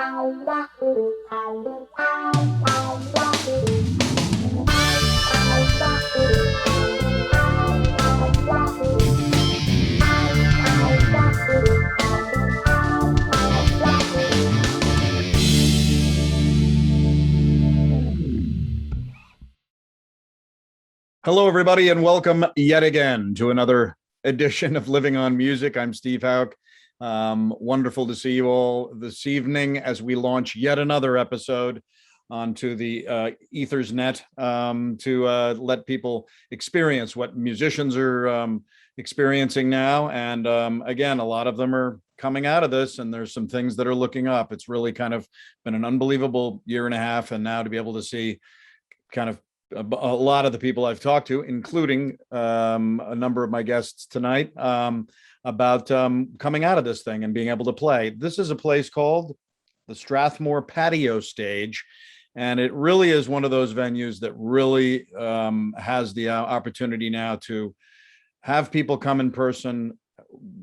Hello, everybody, and welcome yet again to another edition of Living on Music. I'm Steve Hauk. Wonderful to see you all this evening as we launch yet another episode onto the Ether's net to let people experience what musicians are experiencing now. And again, a lot of them are coming out of this, and there's some things that are looking up. It's really kind of been an unbelievable year and a half, and now to be able to see kind of a lot of the people I've talked to, including a number of my guests tonight, about coming out of this thing and being able to play. This is a place called the Strathmore Patio Stage, and it really is one of those venues that really has the opportunity now to have people come in person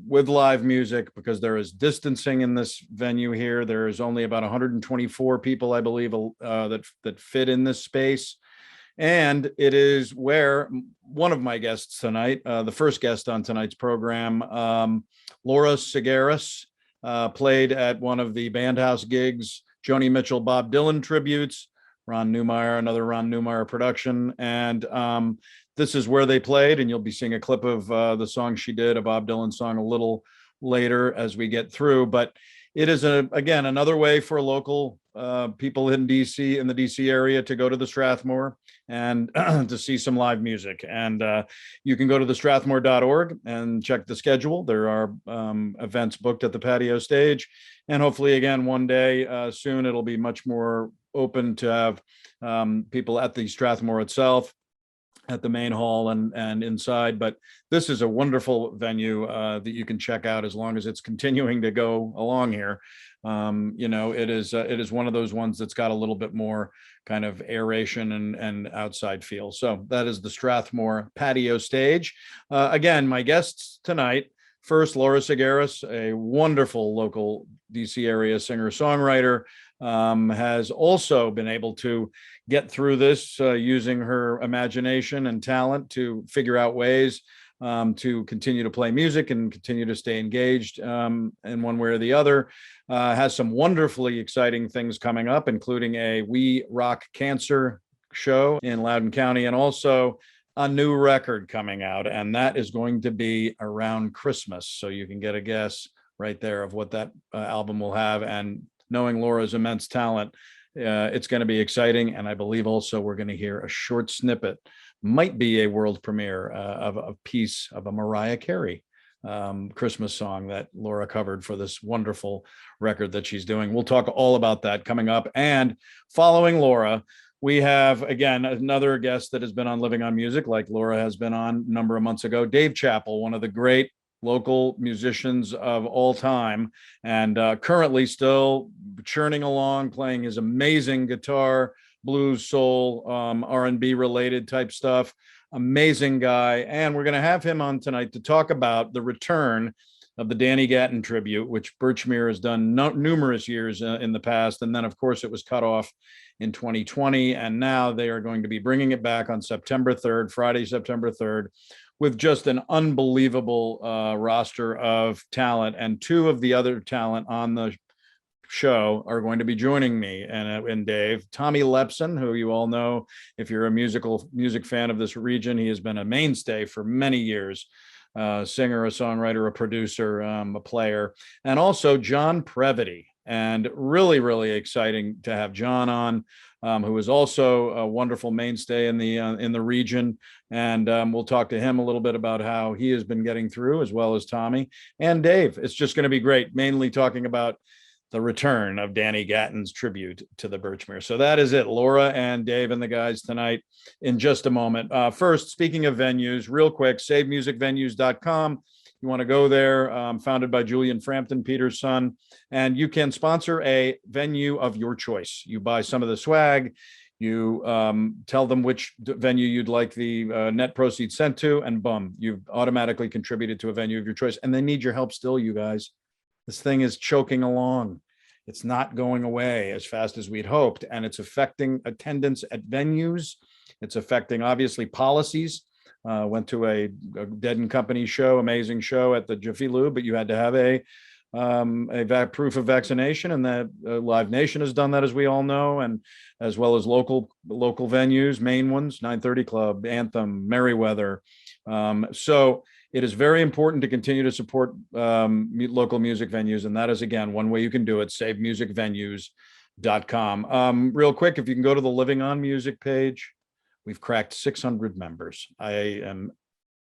with live music, because there is distancing in this venue here. There is only about 124 people, I believe, that fit in this space. And it is where one of my guests tonight, the first guest on tonight's program, Laura Tsaggaris, played at one of the Bandhouse gigs, Joni Mitchell, Bob Dylan tributes, Ron Neumeier, another Ron Neumeier production. And this is where they played, and you'll be seeing a clip of the song she did, a Bob Dylan song, a little later as we get through. But it is, again, another way for local people in DC, in the DC area, to go to the Strathmore and to see some live music. And you can go to thestrathmore.org and check the schedule. There are events booked at the patio stage. And hopefully, again, one day soon, it'll be much more open to have people at the Strathmore itself, at the main hall and inside. But this is a wonderful venue that you can check out as long as it's continuing to go along here. It is one of those ones that's got a little bit more kind of aeration and outside feel. So that is the Strathmore Patio Stage. Again, my guests tonight, first, Laura Tsaggaris, a wonderful local DC area singer-songwriter, has also been able to get through this using her imagination and talent to figure out ways to continue to play music and continue to stay engaged in one way or the other. Has some wonderfully exciting things coming up, including a We Rock Cancer show in Loudoun County, and also a new record coming out, and that is going to be around Christmas. So you can get a guess right there of what that album will have. And knowing Laura's immense talent, it's going to be exciting. And I believe also we're going to hear a short snippet, might be a world premiere of a piece of a Mariah Carey Christmas song that Laura covered for this wonderful record that she's doing. We'll talk all about that coming up. And following Laura, we have, again, another guest that has been on Living on Music, like Laura has been on a number of months ago, Dave Chappell, one of the great local musicians of all time, and currently still churning along, playing his amazing guitar, blues, soul, R&B related type stuff. Amazing guy. And we're going to have him on tonight to talk about the return of the Danny Gatton tribute, which Birchmere has done numerous years in the past. And then, of course, it was cut off in 2020. And now they are going to be bringing it back on September 3rd, Friday, September 3rd, with just an unbelievable roster of talent. And two of the other talent on the show are going to be joining me and Dave. Tommy Lepson, who you all know if you're a music fan of this region. He has been a mainstay for many years. Singer, a songwriter, a producer, a player, and also John Previti. And really, really exciting to have John on, who is also a wonderful mainstay in the region. And we'll talk to him a little bit about how he has been getting through, as well as Tommy and Dave. It's just going to be great, mainly talking about the return of Danny Gatton's tribute to the Birchmere. So that is it. Laura and Dave and the guys tonight in just a moment. First, speaking of venues, real quick, savemusicvenues.com. You want to go there, founded by Julian Frampton, Peter's son, and you can sponsor a venue of your choice. You buy some of the swag, you tell them which venue you'd like the net proceeds sent to, and boom, you've automatically contributed to a venue of your choice. And they need your help still, you guys. This thing is choking along. It's not going away as fast as we'd hoped, and it's affecting attendance at venues. It's affecting, obviously, policies. Went to a Dead and Company show, amazing show at the Jiffy Lube, but you had to have a proof of vaccination, and that Live Nation has done that, as we all know, and as well as local venues, main ones, 930 Club, Anthem, Merriweather. So it is very important to continue to support local music venues, and that is, again, one way you can do it: savemusicvenues.com. Real quick, if you can go to the Living on Music page, we've cracked 600 members. I am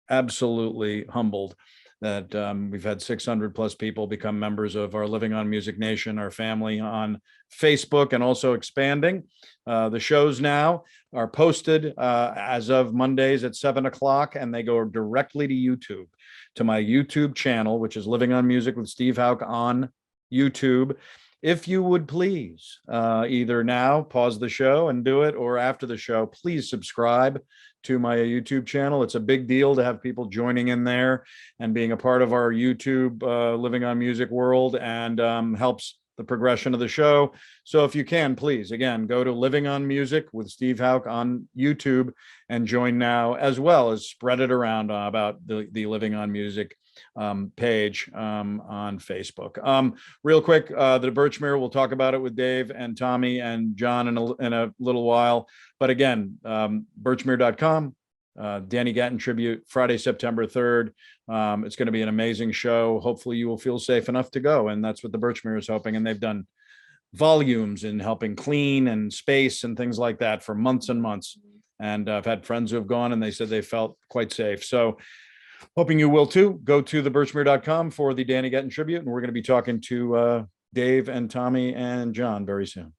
absolutely humbled that we've had 600 plus people become members of our Living on Music Nation, our family on Facebook, and also expanding. The shows now are posted as of Mondays at 7 o'clock, and they go directly to YouTube, to my YouTube channel, which is Living on Music with Steve Houck on YouTube. If you would please, either now pause the show and do it, or after the show, please subscribe to my YouTube channel. It's a big deal to have people joining in there and being a part of our YouTube Living on Music world, and helps the progression of the show. So if you can, please, again, go to Living on Music with Steve Houck on YouTube and join now, as well as spread it around about the Living on Music page on Facebook. Real quick, the Birchmere, we'll talk about it with Dave and Tommy and John in a little while. But again, birchmere.com, Danny Gatton tribute, Friday, September 3rd. It's going to be an amazing show. Hopefully you will feel safe enough to go. And that's what the Birchmere is hoping. And they've done volumes in helping clean and space and things like that for months and months. And I've had friends who have gone and they said they felt quite safe. So hoping you will too. Go to thebirchmere.com for the Danny Gatton tribute. And we're going to be talking to Dave and Tommy and John very soon.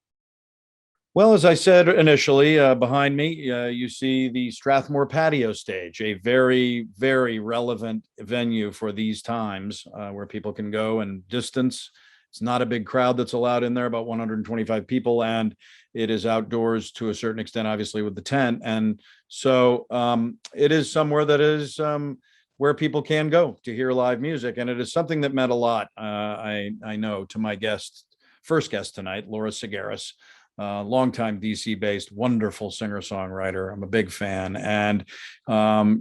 Well, as I said initially, behind me, you see the Strathmore patio stage, a very, very relevant venue for these times, where people can go and distance. It's not a big crowd that's allowed in there, about 125 people, and it is outdoors to a certain extent, obviously, with the tent. And so it is somewhere that is where people can go to hear live music. And it is something that meant a lot, I know, to my first guest tonight, Laura Tsaggaris. Longtime DC-based, wonderful singer-songwriter. I'm a big fan. And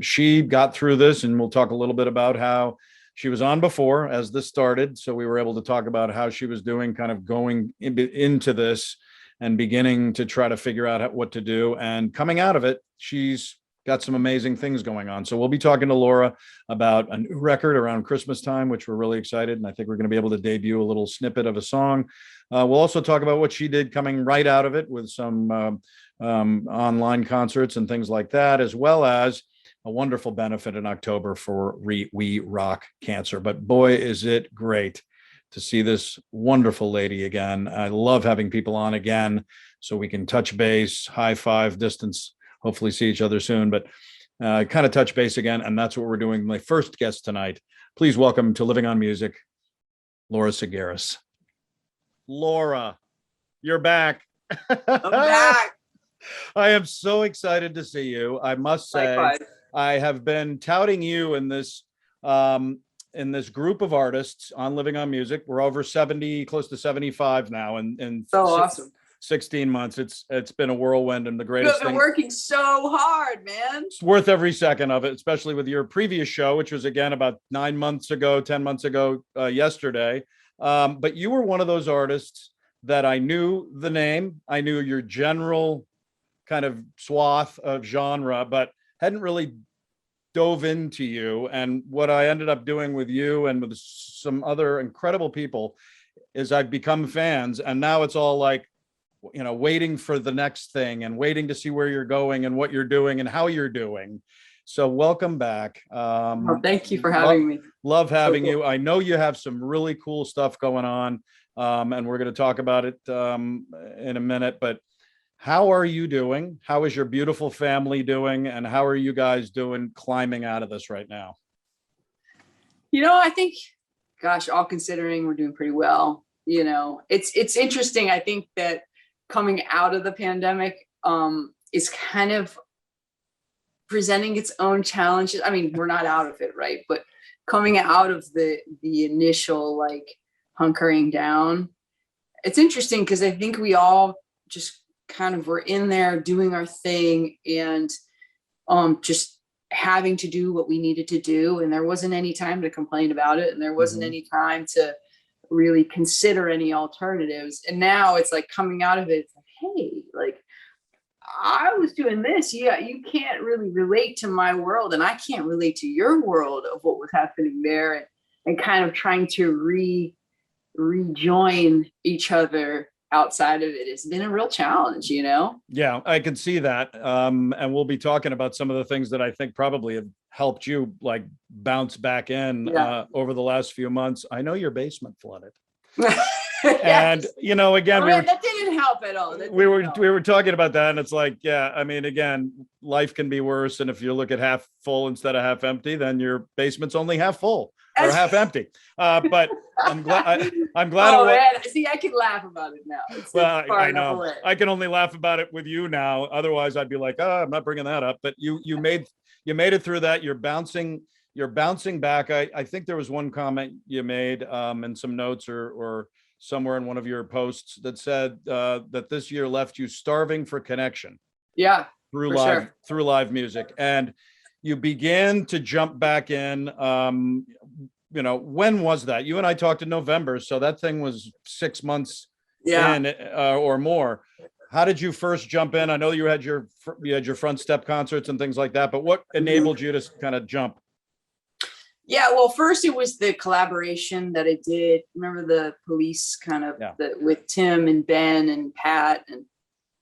she got through this, and we'll talk a little bit about how she was on before as this started. So we were able to talk about how she was doing, kind of going into this and beginning to try to figure out what to do. And coming out of it, she's got some amazing things going on. So we'll be talking to Laura about a new record around Christmas time, which we're really excited. And I think we're going to be able to debut a little snippet of a song. We'll also talk about what she did coming right out of it with some online concerts and things like that, as well as a wonderful benefit in October for We Rock Cancer. But boy, is it great to see this wonderful lady again. I love having people on again so we can touch base, high five, distance, hopefully see each other soon, but kind of touch base again. And that's what we're doing. My first guest tonight, please welcome to Living on Music, Laura Tsaggaris. Laura, you're back. I'm back. I am so excited to see you. I must say, Likewise. I have been touting you in this group of artists on Living on Music. We're over 70, close to 75 now, and So awesome. 16 months. It's been a whirlwind, and the greatest You've been thing. working so hard, man. It's worth every second of it, especially with your previous show, which was again about 10 months ago, yesterday. But you were one of those artists that I knew the name. I knew your general kind of swath of genre, but hadn't really dove into you. And what I ended up doing with you and with some other incredible people is I've become fans. And now it's all like, waiting for the next thing and waiting to see where you're going and what you're doing and how you're doing. So welcome back. Well, thank you for having me. Love having So cool. you. I know you have some really cool stuff going on, and we're going to talk about it in a minute. But how are you doing? How is your beautiful family doing? And how are you guys doing climbing out of this right now? I think, gosh, all considering, we're doing pretty well. It's interesting. I think that coming out of the pandemic is kind of presenting its own challenges. I mean, we're not out of it, right? But coming out of the initial like hunkering down, it's interesting because I think we all just kind of were in there doing our thing and just having to do what we needed to do. And there wasn't any time to complain about it. And there wasn't any time to really consider any alternatives. And now it's like coming out of it, it's like, hey, like I was doing this. Yeah, you can't really relate to my world and I can't relate to your world of what was happening there, and kind of trying to rejoin each other outside of it. It's been a real challenge, you know? Yeah, I can see that. And we'll be talking about some of the things that I think probably have helped you like bounce back in over the last few months. I know your basement flooded. And you know, again, that didn't help at all. We were talking about that, and it's like, yeah, I mean, again, life can be worse. And if you look at half full instead of half empty, then your basement's only half full or half empty. But I'm glad. Oh man, see, I can laugh about it now. Well, I know I can only laugh about it with you now. Otherwise, I'd be like, oh, I'm not bringing that up. But you made it through that. You're bouncing back. I think there was one comment you made and some notes or somewhere in one of your posts that said that this year left you starving for connection. Yeah, through live music, and you began to jump back in. You know, when was that? You and I talked in November, so that thing was 6 months in or more. How did you first jump in? I know you had your front step concerts and things like that, but what enabled you to kind of jump? Yeah, well, first it was the collaboration that I did. Remember the Police kind of with Tim and Ben and Pat,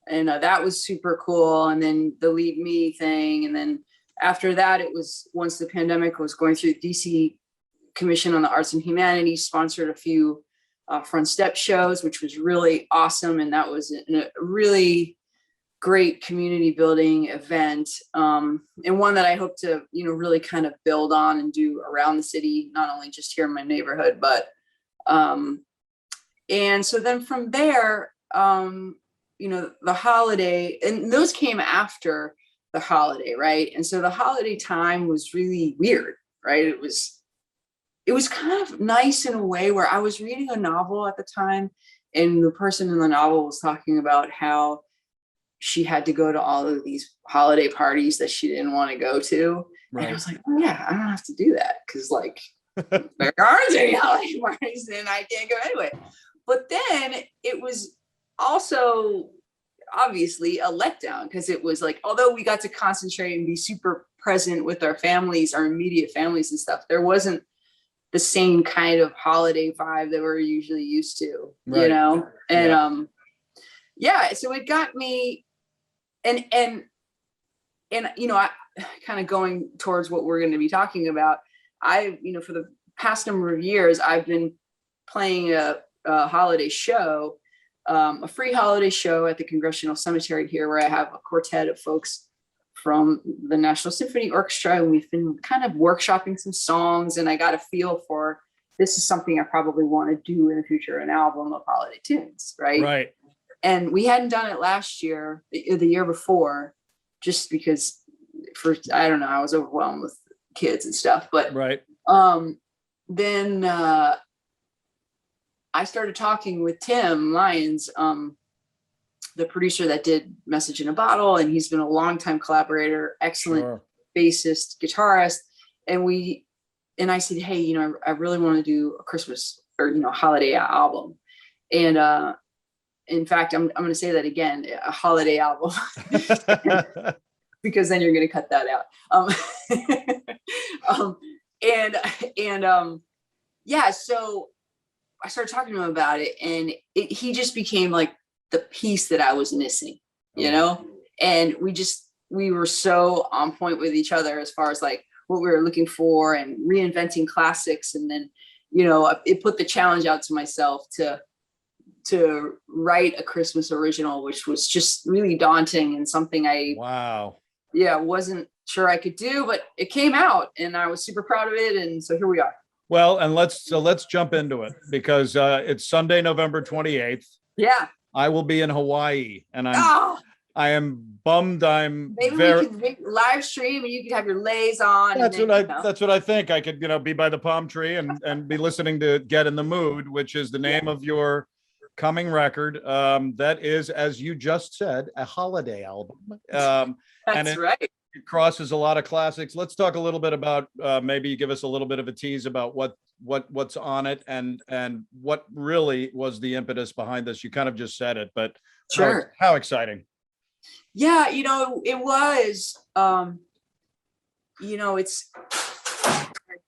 and that was super cool. And then the Lead Me thing, and then after that, it was once the pandemic was going through, DC Commission on the Arts and Humanities sponsored a few front step shows, which was really awesome, and that was a really great community building event, and one that I hope to, you know, really kind of build on and do around the city, not only just here in my neighborhood, but and so then from there, you know, the holiday, and those came after the holiday, right? And so the holiday time was really weird, right? It was kind of nice in a way where I was reading a novel at the time, and the person in the novel was talking about how she had to go to all of these holiday parties that she didn't want to go to. Right. And I was like, oh yeah, I don't have to do that because like there aren't any holiday parties and I can't go anyway. But then it was also obviously a letdown because it was like, although we got to concentrate and be super present with our families, our immediate families and stuff, there wasn't the same kind of holiday vibe that we're usually used to, you know? And so it got me, and you know, I kind of going towards what we're going to be talking about. I, you know, for the past number of years, I've been playing a holiday show, a free holiday show at the Congressional Cemetery here, where I have a quartet of folks from the National Symphony Orchestra, and we've been kind of workshopping some songs, and I got a feel for, this is something I probably want to do in the future, an album of holiday tunes, right? And we hadn't done it last year, the year before, just because I don't know, I was overwhelmed with kids and stuff. But then I started talking with Tim Lyons, the producer that did Message in a Bottle, and he's been a longtime collaborator, excellent bassist, guitarist. And I said, hey, you know, I really want to do a Christmas or, you know, holiday album. And in fact, I'm going to say that again, a holiday album, because then you're going to cut that out. So I started talking to him about it, and he just became like the piece that I was missing, you know? And we were so on point with each other as far as like what we were looking for and reinventing classics. And then, you know, it put the challenge out to myself to write a Christmas original, which was just really daunting and something I wasn't sure I could do, but it came out and I was super proud of it. And so here we are. Well, and let's jump into it, because it's Sunday, November 28th. Yeah. I will be in Hawaii, and I am bummed. Maybe we can live stream and you could have your lays on. That's what I think. I could, you know, be by the palm tree and be listening to Get in the Mood, which is the name of your coming record. That is, as you just said, a holiday album. And That's right. it crosses a lot of classics. Let's talk a little bit about maybe give us a little bit of a tease about what's on it and what really was the impetus behind this. You kind of just said it, but Sure. how exciting. Yeah, it was, it's,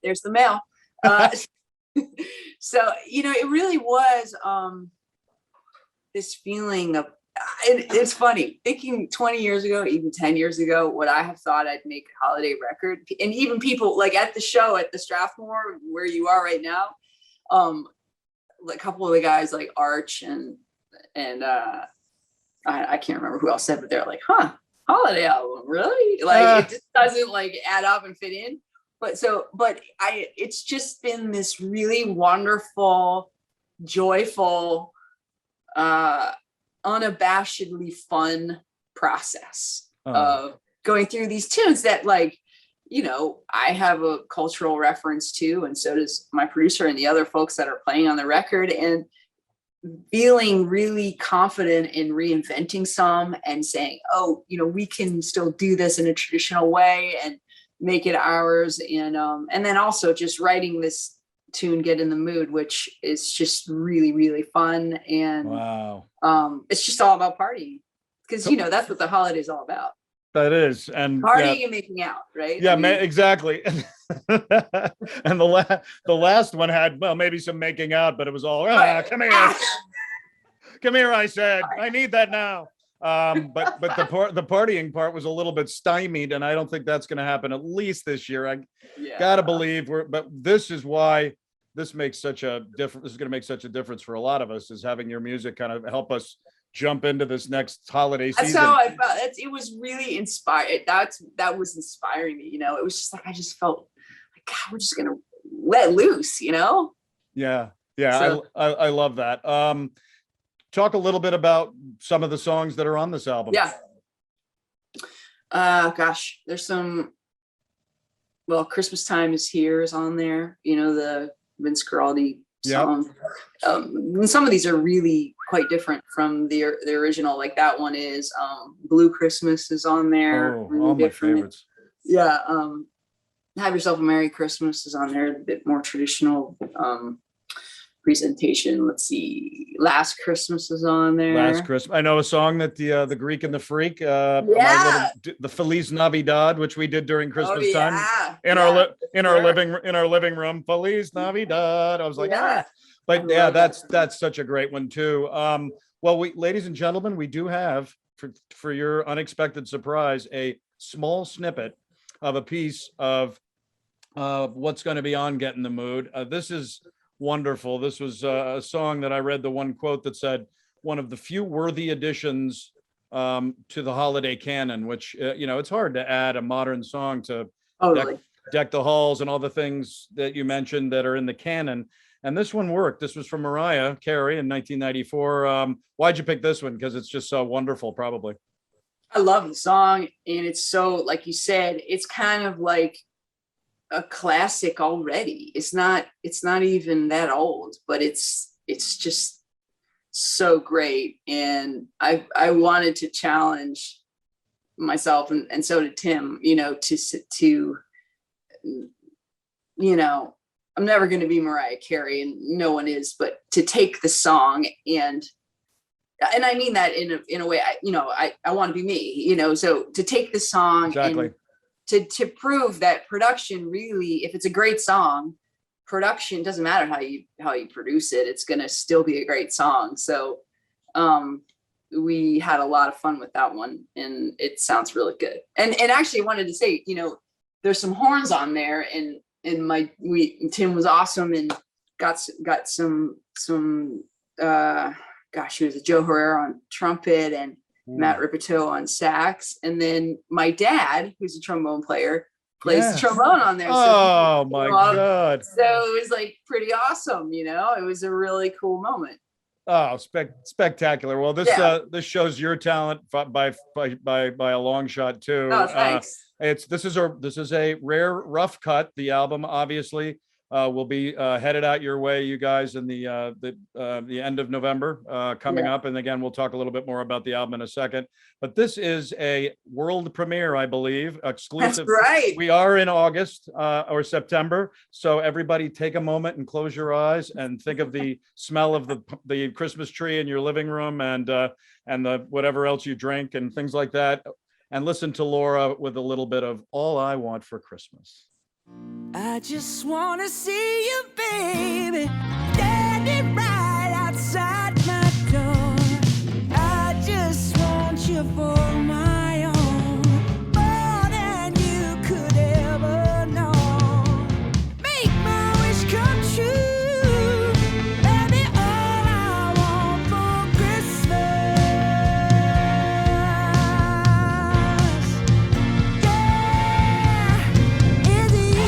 there's the mail. So, it really was this feeling of, it's funny, thinking 20 years ago, even 10 years ago, would I have thought I'd make a holiday record? And even people like at the show at the Strathmore, where you are right now, a couple of the guys like Arch and I can't remember who else said, but they're like, holiday album, really? Like it just doesn't like add up and fit in. But it's just been this really wonderful, joyful, unabashedly fun process of going through these tunes that, like, I have a cultural reference to, and so does my producer and the other folks that are playing on the record, and feeling really confident in reinventing some and saying, we can still do this in a traditional way and make it ours. And then also just writing this tune, Get in the Mood, which is just really, really fun. And wow, it's just all about partying, because that's what the holiday is all about. That is, and partying and making out, right? Yeah, exactly. And the last one had, well, maybe some making out, but it was all, come here, come here. I said, I need that now. But the partying part was a little bit stymied, and I don't think that's going to happen at least this year. I gotta believe but this is why this makes such a difference. This is going to make such a difference for a lot of us, is having your music kind of help us jump into this next holiday season. That's how I felt. It was really inspired. That was inspiring me. It was just like, I just felt like, God, we're just gonna let loose. Yeah. So, I love that. Talk a little bit about some of the songs that are on this album. Yeah. Gosh, there's some. Well, Christmas Time Is Here is on there. The Vince Guaraldi song. And some of these are really quite different from the original. Like that one is Blue Christmas is on there. Really all different. My favorites. Yeah. Have Yourself a Merry Christmas is on there, a bit more traditional presentation. Let's see, Last Christmas is on there. Last Christmas. I know a song that the Greek and the Freak, the Feliz Navidad, which we did during Christmas time in our living room. Feliz Navidad. I was like, but yeah, that's such a great one too. Well, ladies and gentlemen, we do have for your unexpected surprise a small snippet of a piece of what's going to be on Get in the Mood. This is wonderful. This was a song that I read the one quote that said, one of the few worthy additions to the holiday canon, which, it's hard to add a modern song to deck the halls and all the things that you mentioned that are in the canon. And this one worked. This was from Mariah Carey in 1994. Why'd you pick this one? Because it's just so wonderful, probably. I love the song. And it's so, like you said, it's kind of like a classic already. It's not even that old, but it's just so great. And I wanted to challenge myself, and so did Tim, to I'm never going to be Mariah Carey, and no one is, but to take the song and I mean that in a way, I want to be me, so to take the song exactly. And to prove that production really, if it's a great song, production doesn't matter how you produce it, it's going to still be a great song. So we had a lot of fun with that one, and it sounds really good. And actually wanted to say, there's some horns on there, and Tim was awesome and got some gosh, it was Joe Herrera on trumpet and Matt Ripito on sax. And then my dad, who's a trombone player, plays the trombone on there. Oh my God. So it was like pretty awesome. It was a really cool moment. Oh, spectacular. Well, this shows your talent by a long shot too. Oh, thanks. This is a rare rough cut. The album, obviously, will be headed out your way, you guys, in the end of November coming up. And again, we'll talk a little bit more about the album in a second. But this is a world premiere, I believe, exclusive. That's right. We are in August or September, so everybody take a moment and close your eyes and think of the smell of the Christmas tree in your living room and the whatever else you drink and things like that, and listen to Laura with a little bit of All I Want for Christmas. I just want to see you, baby, standing right outside my door. I just want you for my own, more than you could ever know. Make my wish come true, baby, all I want for Christmas, yeah, is you.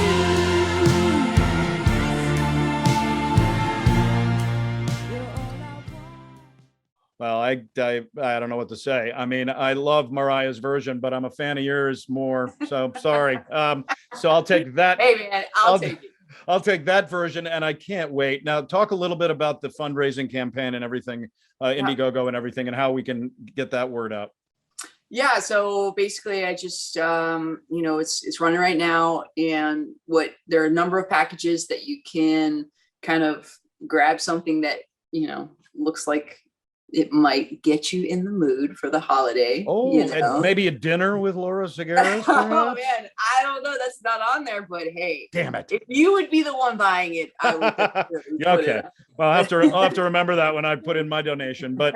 Well, I don't know what to say. I mean, I love Mariah's version, but I'm a fan of yours more. So sorry. So I'll take that. Hey man, I'll take it. I'll take that version, and I can't wait. Now, talk a little bit about the fundraising campaign and everything, Indiegogo and everything, and how we can get that word out. Yeah, so basically I just it's running right now, and there are a number of packages that you can kind of grab something that looks like it might get you in the mood for the holiday. Oh, and maybe a dinner with Laura Tsaggaris. Oh man, I don't know, that's not on there, but hey, damn it, if you would be the one buying it, I would. Okay, well, I'll have to remember that when I put in my donation. But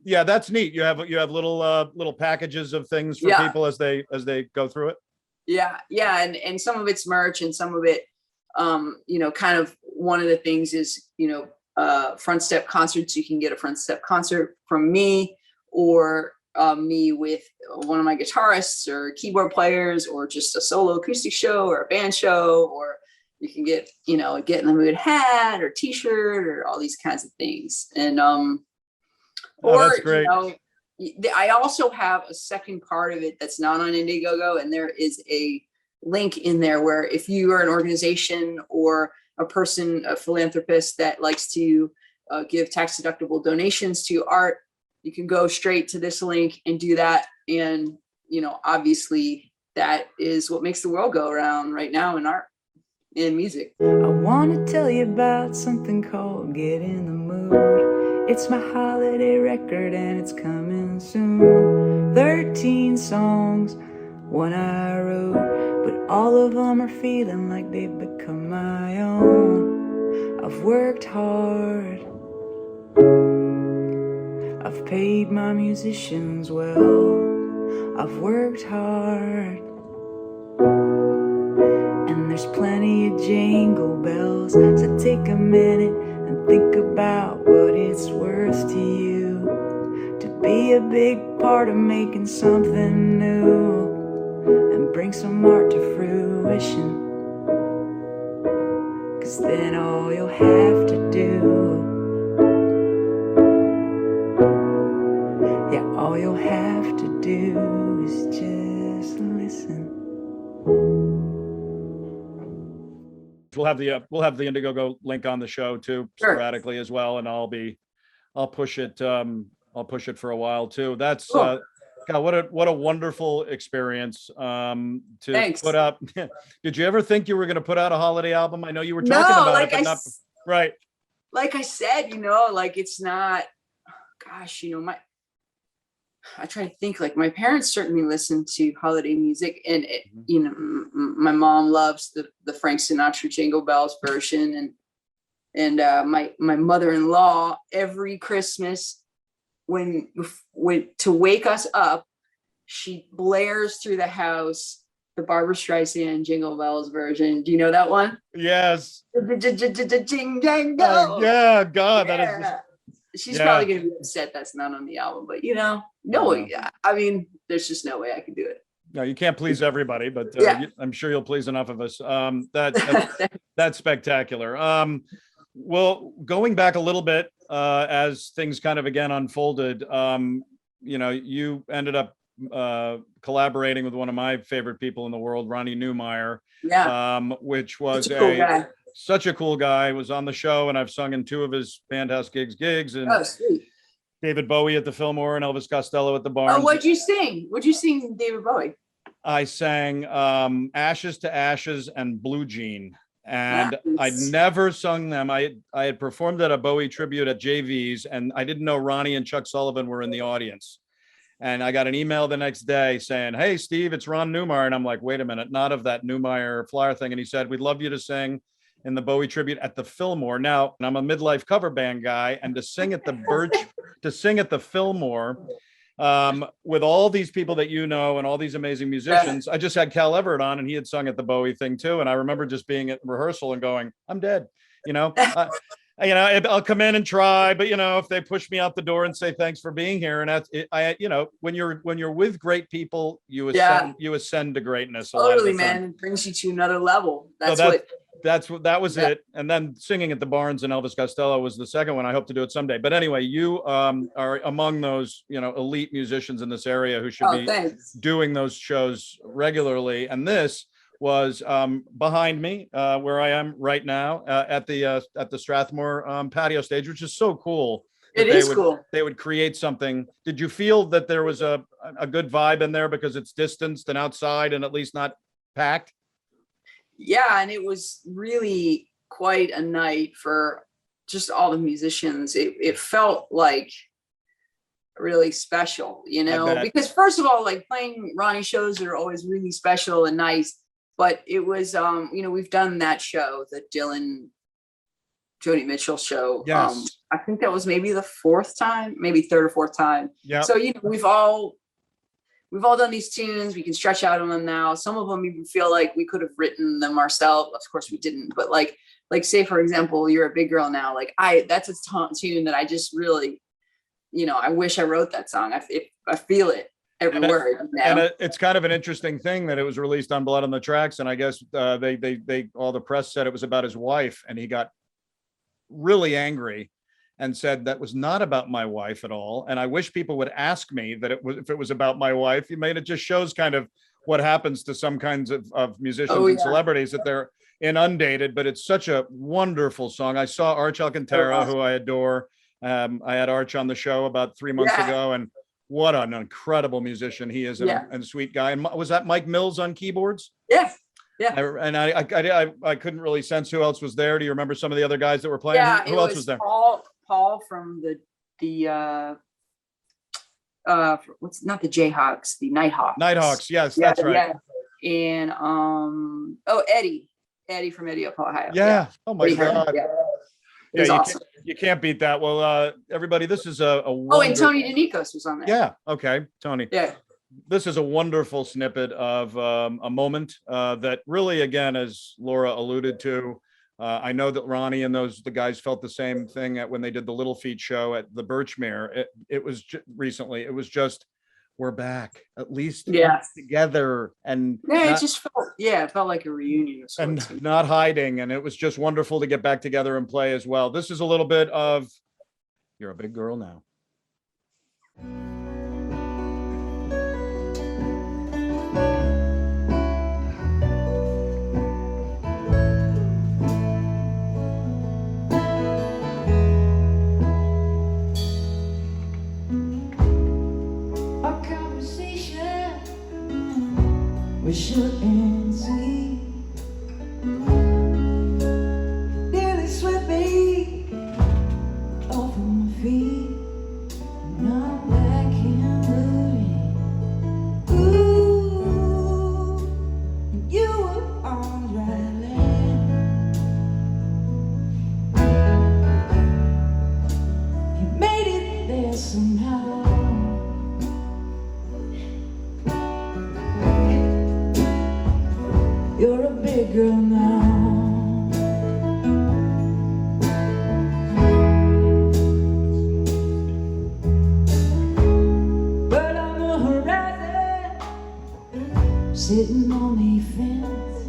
yeah, that's neat. You have little packages of things for people as they go through it. Yeah, and some of it's merch, and some of it, kind of one of the things is front step concerts. You can get a front step concert from me, or me with one of my guitarists or keyboard players, or just a solo acoustic show or a band show, or you can get a Get in the Mood hat or t-shirt or all these kinds of things. And that's great. I also have a second part of it that's not on Indiegogo, and there is a link in there where if you are an organization or a person, a philanthropist that likes to give tax deductible donations to art, you can go straight to this link and do that. And, obviously that is what makes the world go around right now in art and music. I want to tell you about something called Get in the Mood. It's my holiday record and it's coming soon. 13 songs, one I wrote, but all of them are feeling like they've become my own. I've worked hard, I've paid my musicians well, I've worked hard, and there's plenty of jingle bells. So take a minute and think about what it's worth to you, to be a big part of making something new and bring some art to fruition. 'Cause then all you'll have to do, all you'll have to do is just listen. We'll have the Indiegogo link on the show too, sporadically as well, and I'll push it for a while too. That's cool. God, what a wonderful experience to Thanks. put out. Did you ever think you were going to put out a holiday album? I know you were talking about it, but not right. Like I said, it's not. Gosh, I try to think. Like my parents certainly listened to holiday music, and my mom loves the Frank Sinatra Jingle Bells version, and my mother-in-law every Christmas, when to wake us up, she blares through the house the Barbra Streisand Jingle Bells version. Do you know that one? Yes. Jing jang go. Yeah, God, that is. She's probably gonna be upset that's not on the album, but I mean, there's just no way I can do it. No, you can't please everybody, but I'm sure you'll please enough of us. That's spectacular. Well, going back a little bit, as things kind of again unfolded, you ended up collaborating with one of my favorite people in the world, Ronnie Newmeyer, which was such a cool guy. Was on the show, and I've sung in 2 of his Bandhouse gigs, and sweet. David Bowie at the Fillmore and Elvis Costello at the Barnes. Oh, what'd you sing? What'd you sing, David Bowie? I sang Ashes to Ashes and Blue Jean. And Nice. I'd never sung them. I had performed at a Bowie tribute at JV's, and I didn't know Ronnie and Chuck Sullivan were in the audience. And I got an email the next day saying, "Hey, Steve, it's Ron Newmeyer." And I'm like, wait a minute, not of that Newmeyer flyer thing. And he said, "We'd love you to sing in the Bowie tribute at the Fillmore." Now, I'm a midlife cover band guy, and to sing at the Fillmore, with all these people that you know and all these amazing musicians. I just had Cal Everett on, and he had sung at the Bowie thing too. And I remember just being at rehearsal and going, "I'm dead." I'll come in and try, but if they push me out the door and say thanks for being here, and that's it, when you're with great people, you ascend to greatness. Totally, man. It brings you to another level. That was it. And then singing at the Barnes and Elvis Costello was the second one. I hope to do it someday. But anyway, you are among those, elite musicians in this area who should be doing those shows regularly. And this was behind me, where I am right now, at the Strathmore patio stage, which is so cool. It is cool. They would create something. Did you feel that there was a good vibe in there because it's distanced and outside and at least not packed? Yeah, and it was really quite a night for just all the musicians. It felt like really special, because first of all, like playing Ronnie shows are always really special and nice. But it was, we've done that show, the Dylan, Joni Mitchell show. Yes. I think that was maybe the 4th time, maybe 3rd or 4th time. Yeah. So, we've all done these tunes. We can stretch out on them now. Some of them even feel like we could have written them ourselves. Of course we didn't, but like say, for example, You're a Big Girl Now. Like that's a tune that I just really, I wish I wrote that song. I feel it. Every word. And it's kind of an interesting thing that it was released on Blood on the Tracks, and I guess they all the press said it was about his wife, and he got really angry and said that was not about my wife at all. And I wish people would ask me that if it was about my wife. It just shows kind of what happens to some kinds of musicians and celebrities, that they're inundated. But it's such a wonderful song. I saw Arch Alcantara, who I adore. I had Arch on the show about 3 months ago, and what an incredible musician he is, and a sweet guy. And was that Mike Mills on keyboards? Yeah. I couldn't really sense who else was there. Do you remember some of the other guys that were playing? Yeah, who else was there? Paul from the what's not the Jayhawks, the Nighthawks. Nighthawks, yes, that's right. Yeah. And Eddie from Eddie, Ohio. Yeah. Oh my God. Yeah, awesome. You can't beat that. Well, everybody, this is a and Tony DeNicos was on there. Yeah. Okay, Tony. Yeah. This is a wonderful snippet of a moment that really, again, as Laura alluded to, I know that Ronnie and the guys felt the same thing when they did the Little Feat show at the Birchmere. It was recently. It was just, we're back, at least together, and it felt like a reunion and not hiding. And it was just wonderful to get back together and play as well. This is a little bit of You're a Big Girl Now. We shouldn't see. Nearly swept me off of my feet. Now I'm back in the ring. Ooh, you were on dry land. You made it there somehow. You're a big girl now. But on the horizon, sitting on a fence,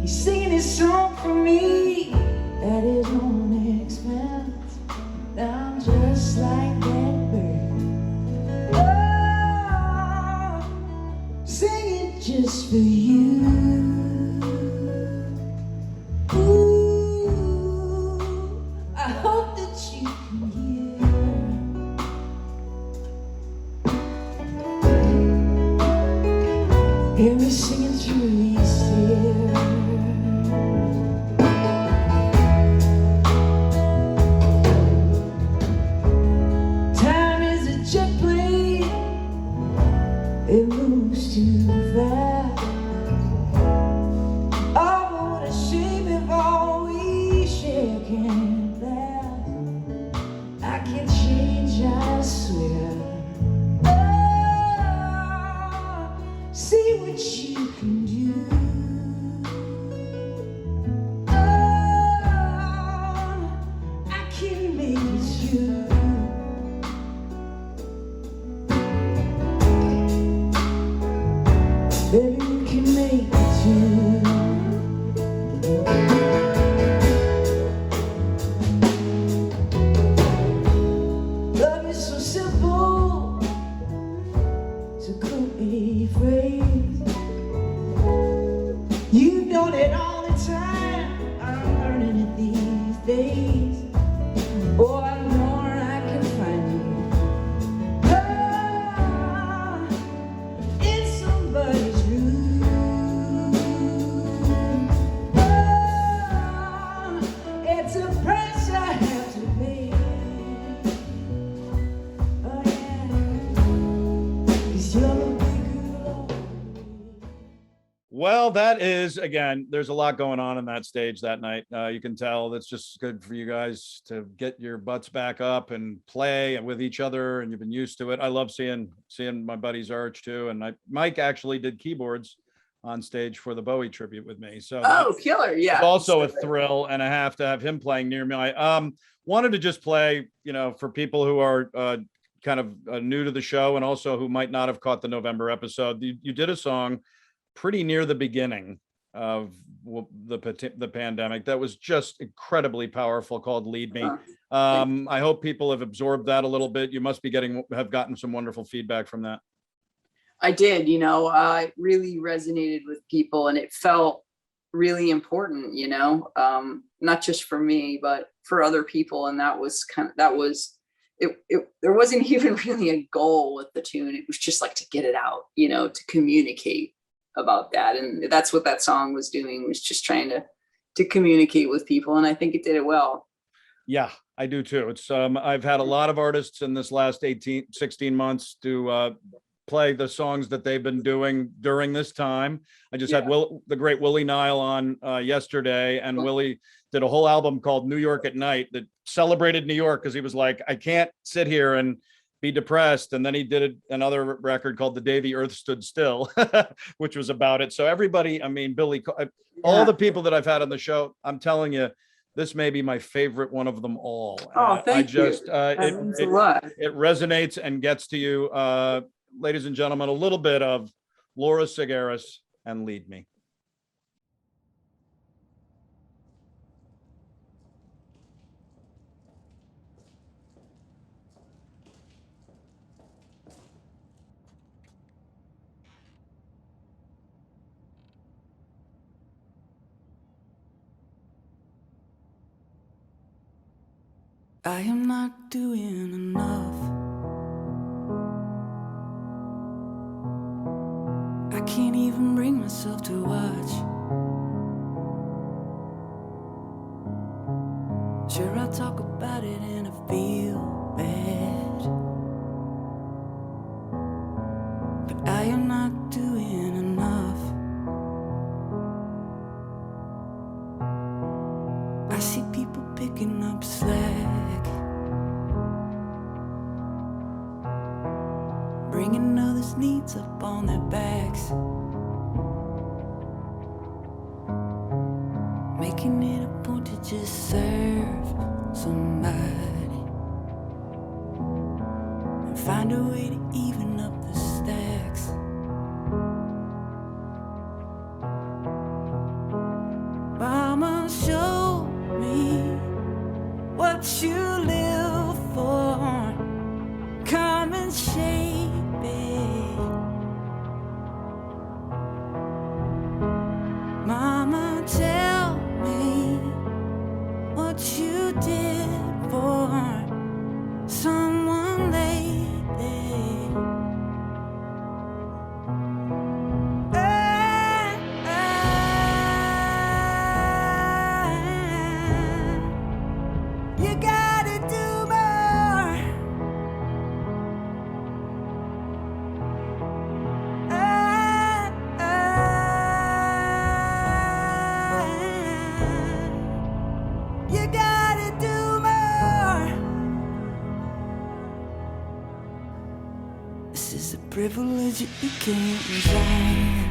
he's singing his song for me at his own expense. Now I'm just like that bird me with you. Baby, we can make it too. Love is so simple, so couldn't be phrased. You've known it all the time. I'm learning it these days. Oh, I'm more I can find you. Ah, in somebody's room. Ah, it's a price I have to pay. Oh yeah, 'cause you're a big girl. Well, that is, again, there's a lot going on in that stage that night. You can tell that's just good for you guys to get your butts back up and play with each other, and you've been used to it. I love seeing my buddies Arch too, and Mike actually did keyboards on stage for the Bowie tribute with me. So Oh, killer. Yeah. it's also a thrill and a half to have him playing near me. I wanted to just play, for people who are kind of new to the show and also who might not have caught the November episode. You did a song pretty near the beginning of the pandemic that was just incredibly powerful, called Lead Me. I hope people have absorbed that a little bit. You must have gotten some wonderful feedback from that. I did, it really resonated with people, and it felt really important, not just for me, but for other people. And that was there wasn't even really a goal with the tune. It was just like to get it out, to communicate about that. And that's what that song was doing, was just trying to communicate with people. And I think it did it well. Yeah, I do too. It's I've had a lot of artists in this last 16 months to play the songs that they've been doing during this time. I just had the great Willie Nile on yesterday, and Willie did a whole album called New York at Night that celebrated New York, because he was like, I can't sit here and be depressed. And then he did another record called The Day the Earth Stood Still, which was about it. So everybody, Billy, all the people that I've had on the show, I'm telling you, this may be my favorite one of them all. Oh, thank you. That means a lot. It resonates and gets to you. Ladies and gentlemen, a little bit of Laura Tsaggaris and Lead Me. I am not doing enough. I can't even bring myself to watch. Sure, I talk about it and I feel bad, but I am not doing enough. I see people picking up slack, bringing others' needs up on their backs, making it a point to just serve somebody and find a way to even up the stacks. Mama, show me what you live for. Come and shape it. Mama, tell me what you did for someone lately. You gotta do more. You gotta do more. This is a privilege that you can't resign.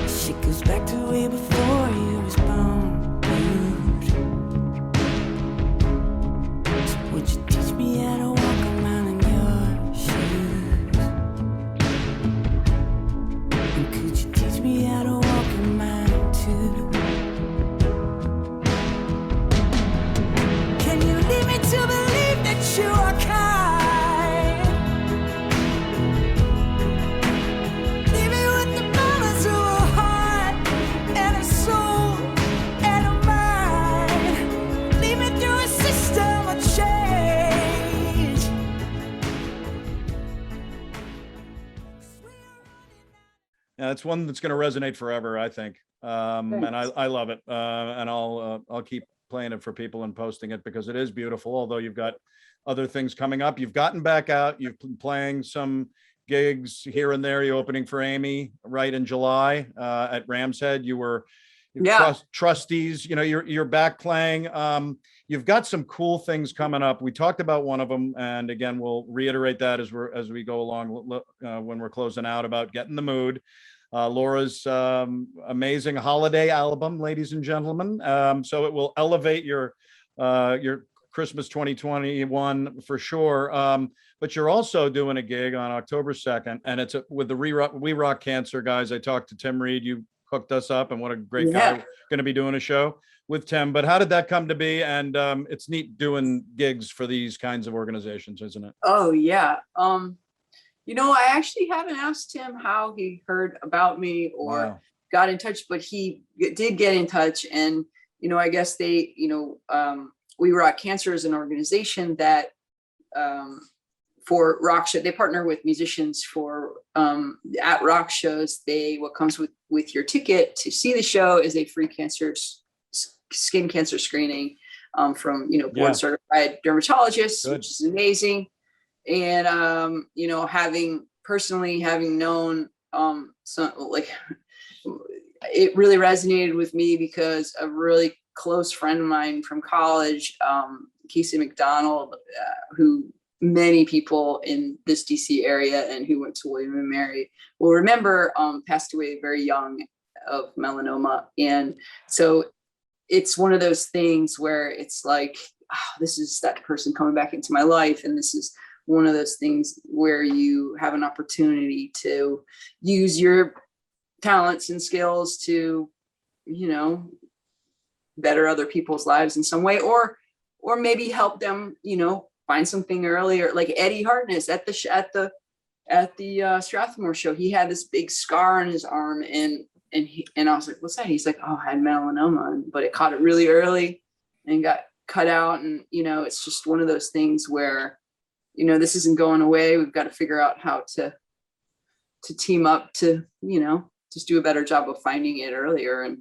Shit goes back to way before you was born, dude. wish you were kind. Leave me with the balance of a heart and a soul and a mind. Leave me through a system of change. Yeah, it's one that's going to resonate forever, I think. And I love it. And I'll keep playing it for people and posting it because it is beautiful. Although you've got other things coming up, you've gotten back out. You've been playing some gigs here and there. You're opening for Amy right in July at Ram's Head. You were trustees. You know, you're back playing. You've got some cool things coming up. We talked about one of them, and again, we'll reiterate that as we go along when we're closing out about Get in the Mood. Laura's amazing holiday album, ladies and gentlemen. So it will elevate your Christmas 2021 for sure. But you're also doing a gig on October 2nd, and it's with the We Rock Cancer guys. I talked to Tim Reed. You hooked us up, and what a great guy. Going to be doing a show with Tim. But how did that come to be? And it's neat doing gigs for these kinds of organizations, isn't it? Oh yeah. You know, I actually haven't asked him how he heard about me or got in touch, but he did get in touch. And, you know, I guess they, you know, We Rock Cancer is an organization that for rock show, they partner with musicians for at rock shows. What comes with your ticket to see the show is a free skin cancer screening from, you know, board certified dermatologists, which is amazing. And you know, having known some, like, it really resonated with me because a really close friend of mine from college, Casey McDonald, who many people in this DC area and who went to William and Mary will remember, passed away very young of melanoma. And so it's one of those things where it's like, oh, this is that person coming back into my life. And this is one of those things where you have an opportunity to use your talents and skills to, you know, better other people's lives in some way, or maybe help them, you know, find something earlier. Like Eddie Hartness at the Strathmore show, he had this big scar on his arm, and I was like, what's that? He's like, oh, I had melanoma, but it caught it really early and got cut out. And, you know, it's just one of those things where, you know, this isn't going away. We've got to figure out how to team up to, you know, just do a better job of finding it earlier. And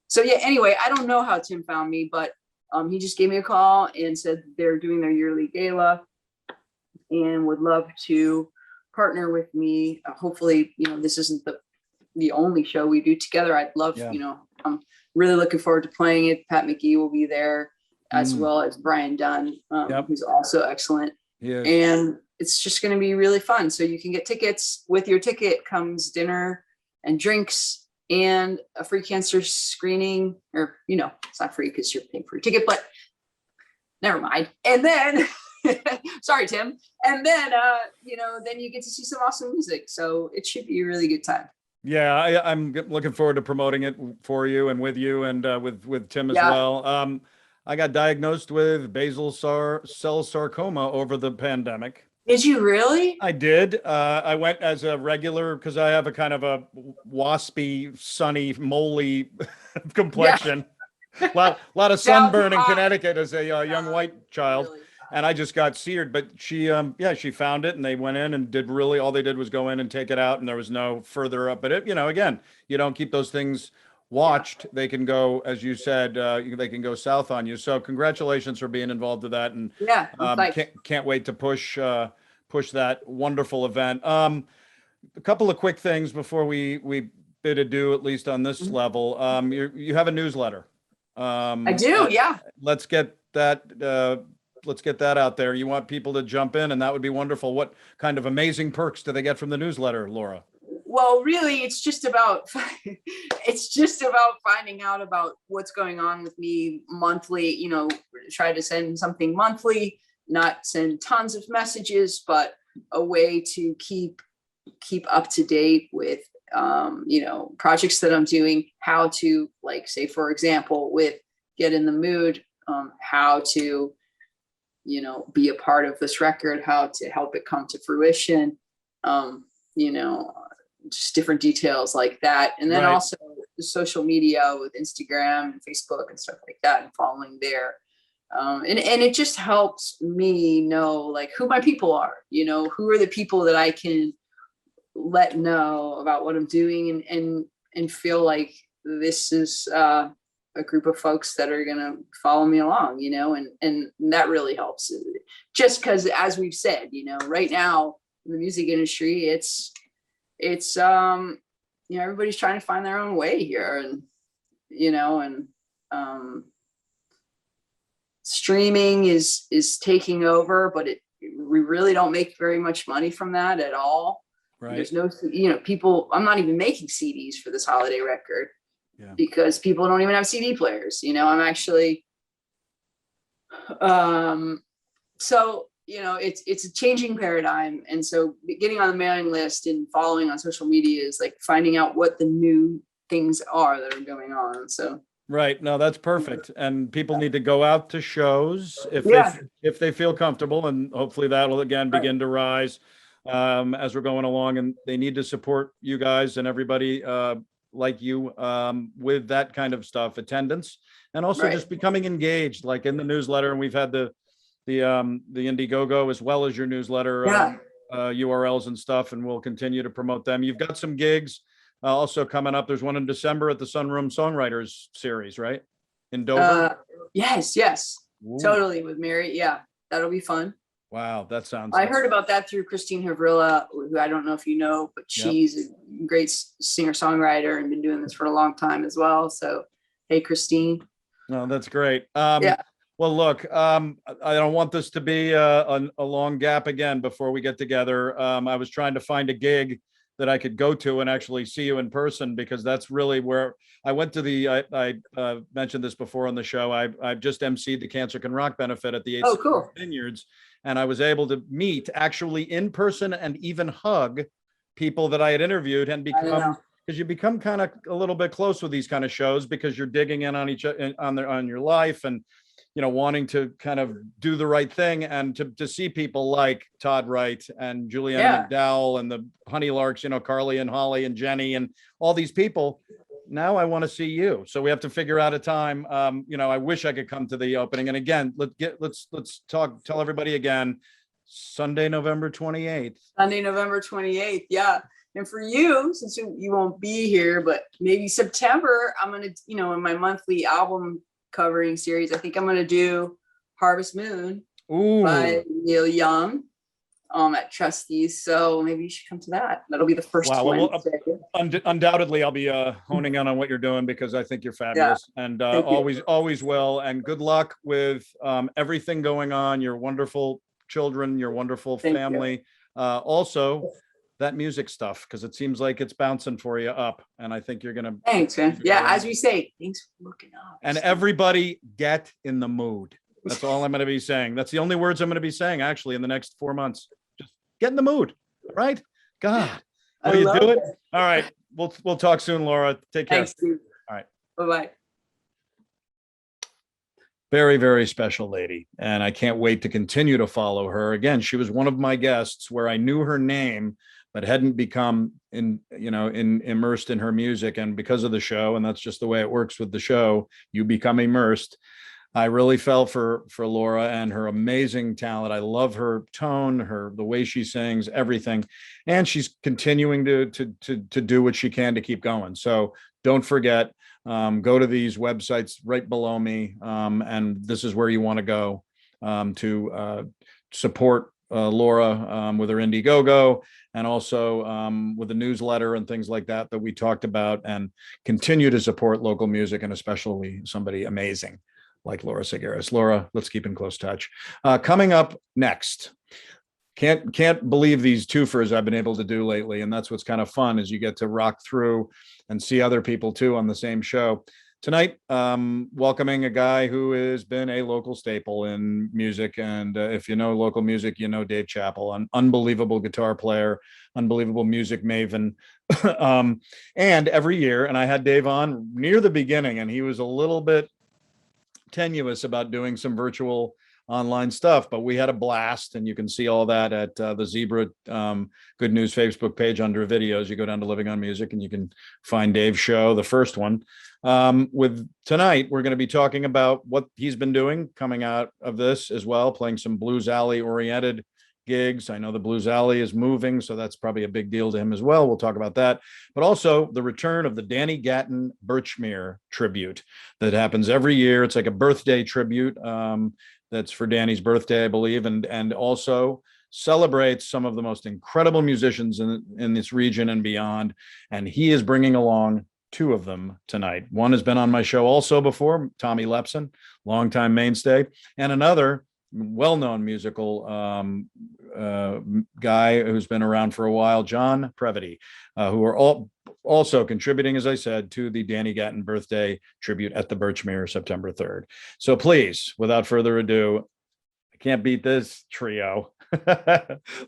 so, yeah, anyway, I don't know how Tim found me, but he just gave me a call and said they're doing their yearly gala and would love to partner with me. Hopefully, you know, this isn't the only show we do together. I'd love, you know, I'm really looking forward to playing it. Pat McGee will be there, as well as Brian Dunn, who's also excellent. And it's just going to be really fun. So you can get tickets. With your ticket comes dinner and drinks and a free cancer screening, or, you know, it's not free because you're paying for your ticket, but never mind. And then, sorry, Tim. And then, you know, then you get to see some awesome music. So it should be a really good time. Yeah, I'm looking forward to promoting it for you and with you and with Tim as well. I got diagnosed with basal cell sarcoma over the pandemic. Did you really? I did. I went as a regular because I have a kind of a waspy, sunny, moly complexion. A lot of sunburn in Connecticut as a young white child. Really? And I just got seared, but she found it and they went in and all they did was go in and take it out, and there was no further up. But it, you know, again, you don't keep those things watched. They can go, as you said, they can go south on you. So congratulations for being involved with that. And can't wait to push that wonderful event. A couple of quick things before we bid adieu, at least on this level. You have a newsletter. I do. Yeah. Let's get that out there. You want people to jump in, and that would be wonderful. What kind of amazing perks do they get from the newsletter, Laura? Well, really, it's just about finding out about what's going on with me monthly. You know, try to send something monthly, not send tons of messages, but a way to keep up to date with you know, projects that I'm doing. How to, like, say, for example, with Get in the Mood, how to, be a part of this record, how to help it come to fruition, just different details like that. And then also the social media with Instagram and Facebook and stuff like that, and following there. And it just helps me know like who my people are, who are the people that I can let know about what I'm doing, and feel like this is a group of folks that are going to follow me along, and that really helps, just because, as we've said, right now in the music industry, it's everybody's trying to find their own way here, and streaming is taking over, but we really don't make very much money from that at all. Right. There's no, people, I'm not even making CDs for this holiday record. Yeah. Because people don't even have CD players, I'm actually, so, it's a changing paradigm. And so getting on the mailing list and following on social media is like finding out what the new things are that are going on. So. Right. No, that's perfect. And people need to go out to shows if they feel comfortable, and hopefully that'll again begin to rise as we're going along, and they need to support you guys and everybody like you with that kind of stuff, attendance, and also just becoming engaged, like in the newsletter. And we've had the Indiegogo as well as your newsletter URLs and stuff, and we'll continue to promote them. You've got some gigs also coming up. There's one in December at the Sunroom Songwriters Series, right? In Dover? Yes. Ooh. Totally, with Mary. Yeah, that'll be fun. Wow, that sounds. I heard about that through Christine Havrilla, who I don't know if you know, but she's a great singer-songwriter and been doing this for a long time as well. So, hey, Christine. No, that's great. Well, look, I don't want this to be a long gap again before we get together. I was trying to find a gig that I could go to and actually see you in person, because that's really where I went to I mentioned this before on the show. I've just emceed the Cancer Can Rock benefit at the 8 cool. Vineyards. And I was able to meet actually in person and even hug people that I had interviewed, and because you become kind of a little bit close with these kind of shows, because you're digging in on on your life, and wanting to kind of do the right thing, and to see people like Todd Wright and Juliana McDowell and the Honey Larks, Carly and Holly and Jenny and all these people. Now I want to see you. So we have to figure out a time. I wish I could come to the opening. And again, let's tell everybody again, Sunday, November 28th. Sunday, November 28th. Yeah. And for you, since you won't be here, but maybe September, I'm going to, in my monthly album covering series, I think I'm going to do Harvest Moon by Neil Young. At Trustees, so maybe you should come to that. That'll be the first Wednesday. Undoubtedly, I'll be honing in on what you're doing, because I think you're fabulous, and always will. And good luck with everything going on. Your wonderful children, your wonderful family. Also, that music stuff, because it seems like it's bouncing for you up, and I think you're gonna. Thanks, man. Yeah, as we say, thanks for looking up. And everybody, get in the mood. That's all I'm going to be saying. That's the only words I'm going to be saying actually in the next 4 months. Just get in the mood, right? God, will you do it? All right. We'll talk soon, Laura. Take care. Thanks, Steve. All right. Bye-bye. Very, very special lady. And I can't wait to continue to follow her. Again, she was one of my guests where I knew her name, but hadn't become immersed in her music. And because of the show, and that's just the way it works with the show, you become immersed. I really fell for Laura and her amazing talent. I love her tone, the way she sings, everything, and she's continuing to do what she can to keep going. So don't forget, go to these websites right below me, and this is where you want to go to support Laura with her Indiegogo, and also with the newsletter and things like that we talked about, and continue to support local music, and especially somebody amazing like Laura Tsaggaris. Laura, let's keep in close touch. Coming up next, can't believe these twofers I've been able to do lately, and that's what's kind of fun, is you get to rock through and see other people too on the same show. Tonight, welcoming a guy who has been a local staple in music, and if you know local music, you know Dave Chappell, an unbelievable guitar player, unbelievable music maven. And every year, and I had Dave on near the beginning, and he was a little bit tenuous about doing some virtual online stuff, but we had a blast, and you can see all that at the Zebra Good News Facebook page under videos. You go down to Living on Music and you can find Dave's show, the first one. With tonight, we're going to be talking about what he's been doing coming out of this as well, playing some Blues Alley oriented gigs. I know the Blues Alley is moving, so that's probably a big deal to him as well. We'll talk about that, but also the return of the Danny Gatton Birchmere tribute that happens every year. It's like a birthday tribute. That's for Danny's birthday, I believe, and also celebrates some of the most incredible musicians in this region and beyond. And he is bringing along two of them tonight. One has been on my show also before, Tommy Lepson, longtime mainstay, and another well-known musical guy who's been around for a while, John Previti, who are all also contributing, as I said, to the Danny Gatton birthday tribute at the Birchmere, September 3rd. So please, without further ado, I can't beat this trio.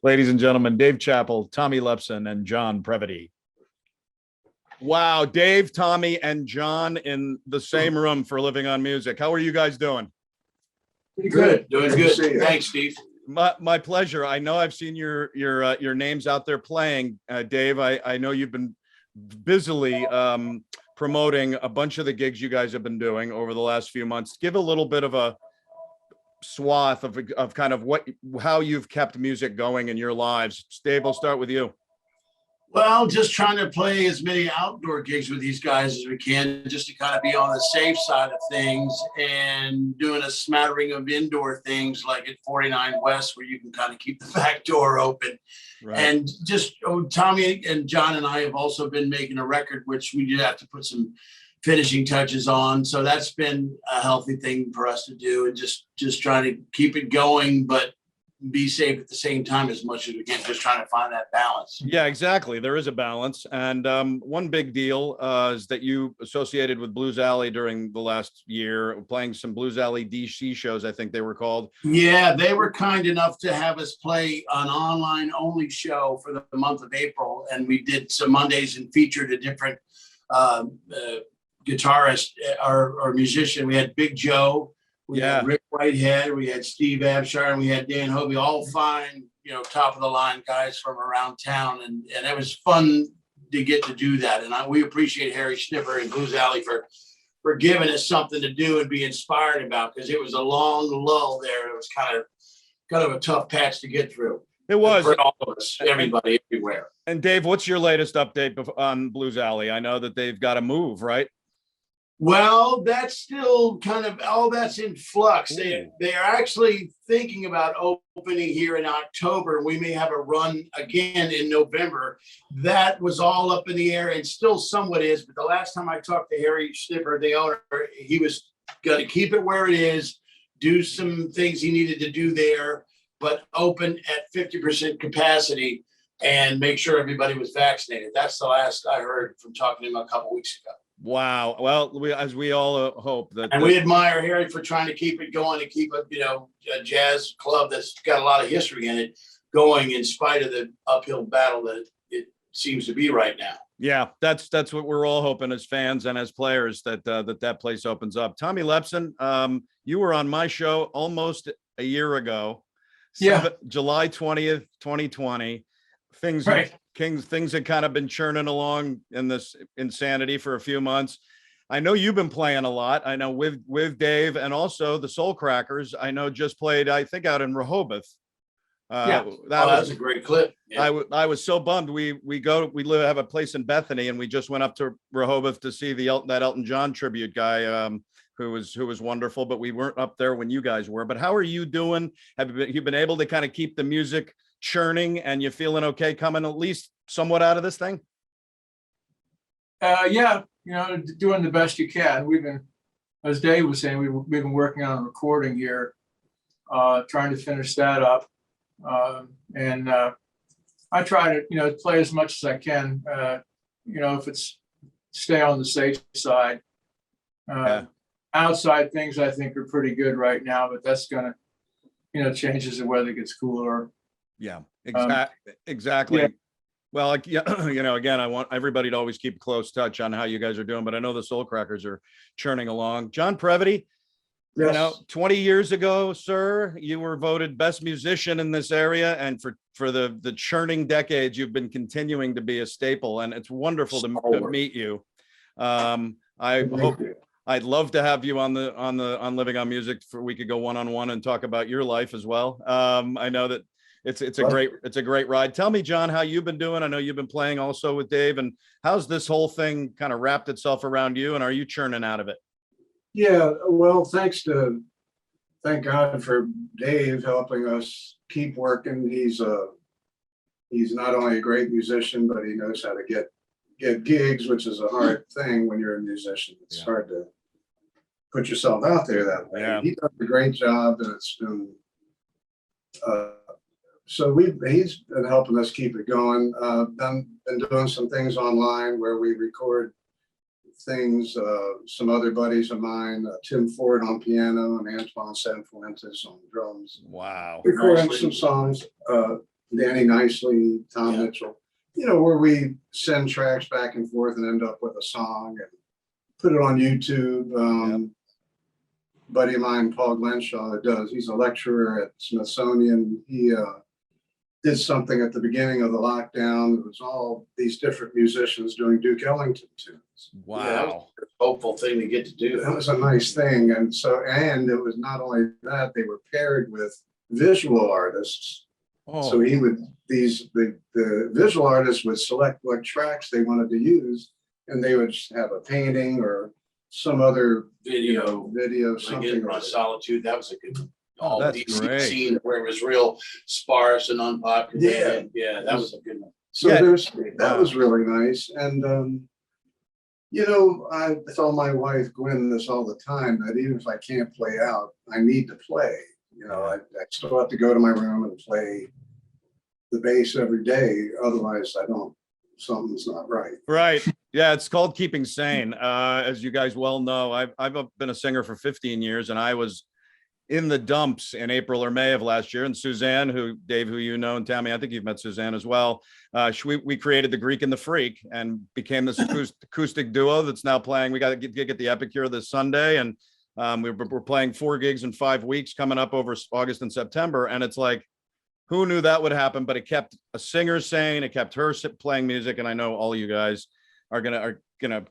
Ladies and gentlemen, Dave Chappell, Tommy Lepson, and John Previti. Wow, Dave, Tommy, and John in the same room for Living on Music. How are you guys doing? Pretty good. Doing good. Thanks, Steve. My pleasure. I know I've seen your names out there playing. Dave, I know you've been busily promoting a bunch of the gigs you guys have been doing over the last few months. Give a little bit of a swath of kind of how you've kept music going in your lives. Dave, I'll start with you. Well, just trying to play as many outdoor gigs with these guys as we can, just to kind of be on the safe side of things, and doing a smattering of indoor things like at 49 West, where you can kind of keep the back door open. Right. And just Tommy and John and I have also been making a record, which we did have to put some finishing touches on. So that's been a healthy thing for us to do, and just trying to keep it going, but be safe at the same time as much as we can, just trying to find that balance. Yeah, exactly. There is a balance. And one big deal is that you associated with Blues Alley during the last year, playing some Blues Alley DC shows, I think they were called. Yeah, they were kind enough to have us play an online only show for the month of April. And we did some Mondays and featured a different guitarist or musician. We had Big Joe. We had Rick Whitehead, we had Steve Abshire, and we had Dan Hobie, all fine, top of the line guys from around town. And it was fun to get to do that. And we appreciate Harry Schnipper and Blues Alley for giving us something to do and be inspired about, because it was a long lull there. It was kind of a tough patch to get through. It was for all of us, everybody, everywhere. And Dave, what's your latest update on Blues Alley? I know that they've got to move, right? Well, that's still kind of all that's in flux. They are actually thinking about opening here in October. We may have a run again in November. That was all up in the air and still somewhat is. But the last time I talked to Harry Schnipper, the owner, he was going to keep it where it is, do some things he needed to do there, but open at 50% capacity and make sure everybody was vaccinated. That's the last I heard from talking to him a couple weeks ago. Wow. Well, as we all hope that. And we admire Harry for trying to keep it going and keep a jazz club that's got a lot of history in it going in spite of the uphill battle that it seems to be right now. Yeah, that's what we're all hoping as fans and as players, that place opens up. Tommy Lepson, you were on my show almost a year ago. Yeah. July 20th, 2020. Things had kind of been churning along in this insanity for a few months. I know you've been playing a lot. I know with Dave, and also the Soul Crackers. I know just played, I think, out in Rehoboth. That was a great clip. Yeah. I was so bummed. We have a place in Bethany, and we just went up to Rehoboth to see that Elton John tribute guy, who was wonderful. But we weren't up there when you guys were. But how are you doing? Have you been able to kind of keep the music churning, and you feeling okay coming at least somewhat out of this thing? Yeah, doing the best you can. We've been, as Dave was saying, we've been working on a recording here, trying to finish that up. And I try to, play as much as I can, if it's stay on the safe side. Outside things I think are pretty good right now, but that's going to, change as the weather gets cooler. Yeah, exactly. Yeah. Well, again, I want everybody to always keep close touch on how you guys are doing, but I know the Soul Crackers are churning along. John Previti, You Yes. know, 20 years ago, sir, you were voted best musician in this area, and for the churning decades, you've been continuing to be a staple, and it's wonderful to meet you. I hope I'd love to have you on Living on Music for we could go one-on-one and talk about your life as well. I know that it's a great ride. Tell me, John, how you've been doing. I know you've been playing also with Dave, and how's this whole thing kind of wrapped itself around you, and are you churning out of it? Yeah, well, thank God for Dave helping us keep working. He's not only a great musician, but he knows how to get gigs, which is a hard thing when you're a musician. It's hard to put yourself out there that way. Yeah. He does a great job, and it's been so he's been helping us keep it going. Been doing some things online where we record things. Some other buddies of mine, Tim Ford on piano and Antoine Sanfuentes on drums. Wow. Recording some songs. Danny Nicely, Tom Mitchell. You know, where we send tracks back and forth and end up with a song and put it on YouTube. Buddy of mine, Paul Glenshaw, he's a lecturer at Smithsonian. He did something at the beginning of the lockdown. It was all these different musicians doing Duke Ellington tunes. Wow. Yeah, that was a hopeful thing to get to do. That was a nice thing. And it was not only that, they were paired with visual artists. Oh. So the visual artists would select what tracks they wanted to use, and they would have a painting or some other video, Like something. in My Solitude, that was a good one. All That's DC great. scene where it was real sparse and unpopular. Yeah. That was a good one. So that was really nice. And you know, I tell my wife Gwen this all the time, that even if I can't play out, I need to play. You know, I still have to go to my room and play the bass every day. Otherwise, something's not right. Right. Yeah, it's called keeping sane. As you guys well know, I've been a singer for 15 years, and I was in the dumps in April or May of last year. And Suzanne, Dave, who you know, and Tammy, I think you've met Suzanne as well. We created the Greek and the Freak and became this acoustic duo that's now playing. We got to get the Epicure this Sunday, and we're playing 4 gigs in 5 weeks coming up over August and September. And it's like, who knew that would happen? But it kept a singer sane. It kept her playing music. And I know all you guys are gonna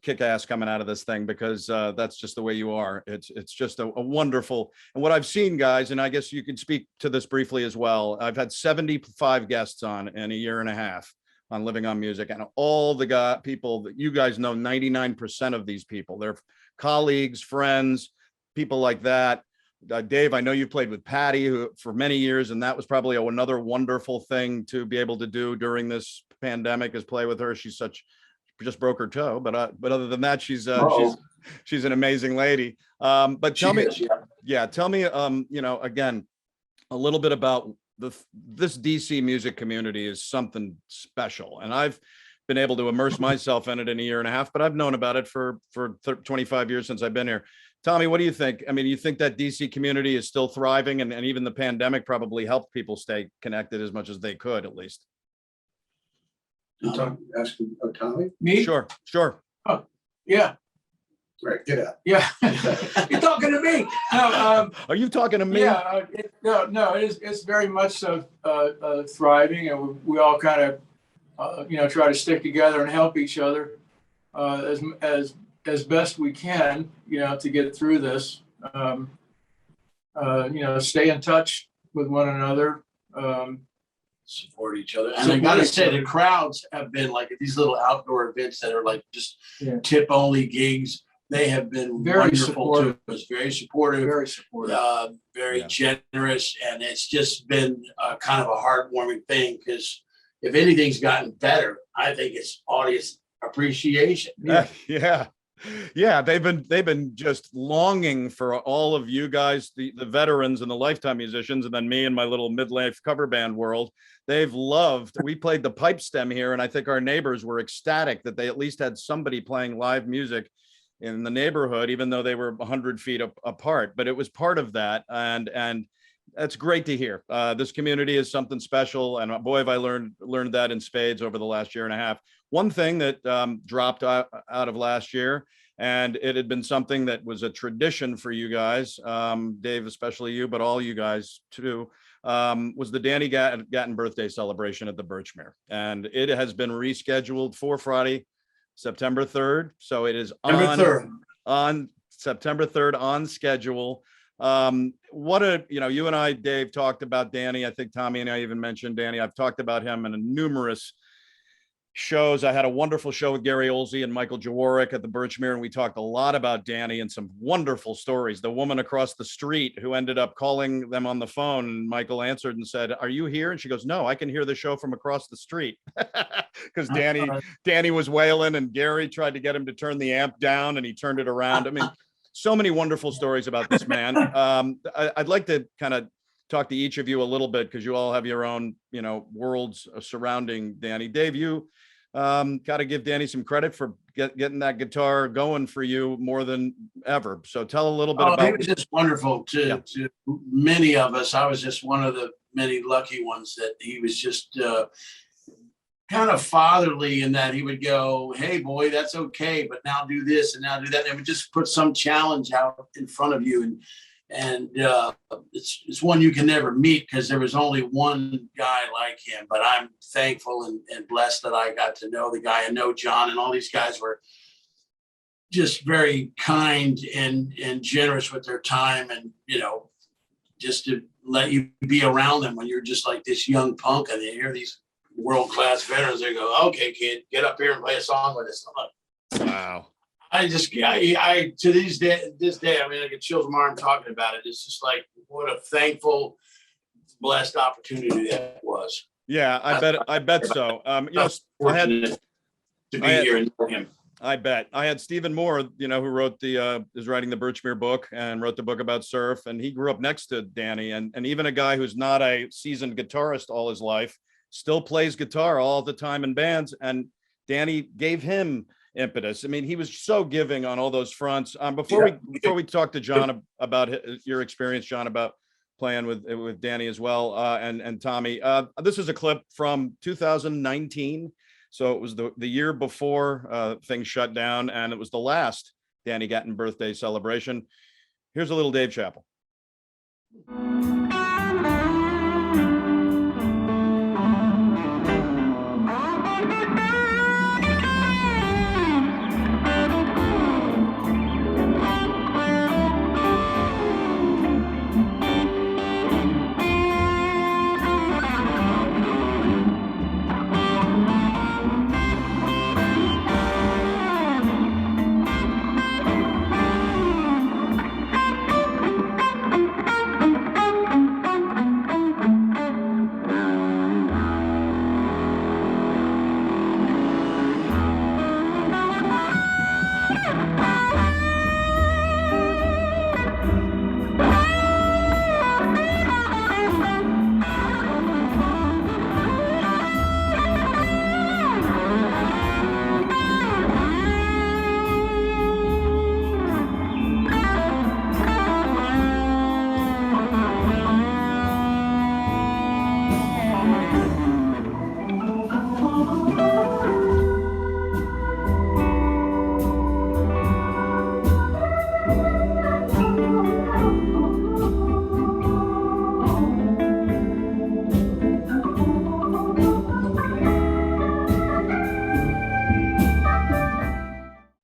kick ass coming out of this thing, because that's just the way you are. It's just a wonderful. And what I've seen, guys, and I guess you can speak to this briefly as well. I've had 75 guests on in a year and a half on Living on Music, and all the people that you guys know, 99% of these people, they're colleagues, friends, people like that. Dave, I know you played with Patty for many years, and that was probably another wonderful thing to be able to do during this pandemic, is play with her. Just broke her toe, but other than that, she's an amazing lady. But tell me, you know, again, a little bit about this DC music community is something special, and I've been able to immerse myself in it in a year and a half, but I've known about it for 25 years since I've been here. Tommy, what do you think? I mean, you think that DC community is still thriving, and even the pandemic probably helped people stay connected as much as they could, at least? You asking Tommy? Me? Sure. Oh, yeah. Right, get out. Yeah. You're talking to me. No, Are you talking to me? yeah, it's very much so thriving, and we all kind of, try to stick together and help each other as best we can, to get through this. Stay in touch with one another. Support each other. And I gotta say, the crowds have been like these little outdoor events that are like just tip only gigs. They have been Very wonderful supportive. to us, very supportive, very generous. And it's just been kind of a heartwarming thing, because if anything's gotten better, I think it's audience appreciation. Yeah, they've been just longing for all of you guys, the veterans and the lifetime musicians, and then me and my little midlife cover band world. They've loved. We played the pipe stem here, and I think our neighbors were ecstatic that they at least had somebody playing live music in the neighborhood, even though they were 100 feet apart. But it was part of that, and that's great to hear. This community is something special, and boy, have I learned that in spades over the last year and a half. One thing that dropped out of last year, And it had been something that was a tradition for you guys, Dave, especially you, but all you guys too, was the Danny Gatton birthday celebration at the Birchmere. And it has been rescheduled for Friday, September 3rd. So it is on September 3rd on schedule. You and I, Dave, talked about Danny. I think Tommy and I even mentioned Danny. I've talked about him in numerous shows. I had a wonderful show with Gary Olsey and Michael Jaworek at the Birchmere, and we talked a lot about Danny and some wonderful stories. The woman across the street who ended up calling them on the phone, and Michael answered and said, "Are you here?" And she goes, "No, I can hear the show from across the street." Because Danny was wailing, and Gary tried to get him to turn the amp down, and he turned it around. I mean, so many wonderful stories about this man. I'd like to kind of talk to each of you a little bit, because you all have your own, worlds surrounding Danny. Dave, you got to give Danny some credit for getting that guitar going for you more than ever. So tell a little bit about. He was just wonderful to many of us. I was just one of the many lucky ones that he was just kind of fatherly in that he would go, "Hey boy, that's okay, but now do this and now do that." And it would just put some challenge out in front of you. And it's one you can never meet, because there was only one guy like him. But I'm thankful and blessed that I got to know the guy and know John, and all these guys were just very kind and generous with their time, and just to let you be around them when you're just like this young punk, and they hear these world-class veterans. They go, "Okay, kid, get up here and play a song with us." I'm like, wow. I to this day, I mean, I get chills from my arm talking about it. It's just like, what a thankful, blessed opportunity that was. Yeah, I bet so. Fortunate to be here and know him. I bet. I had Stephen Moore, who wrote is writing the Birchmere book and wrote the book about surf, and he grew up next to Danny, and even a guy who's not a seasoned guitarist all his life still plays guitar all the time in bands, and Danny gave him impetus. I mean, he was so giving on all those fronts. Before we talk to John about your experience, John, about playing with Danny as well, and Tommy, this is a clip from 2019. So it was the year before things shut down, and it was the last Danny Gatton birthday celebration. Here's a little Dave Chappell.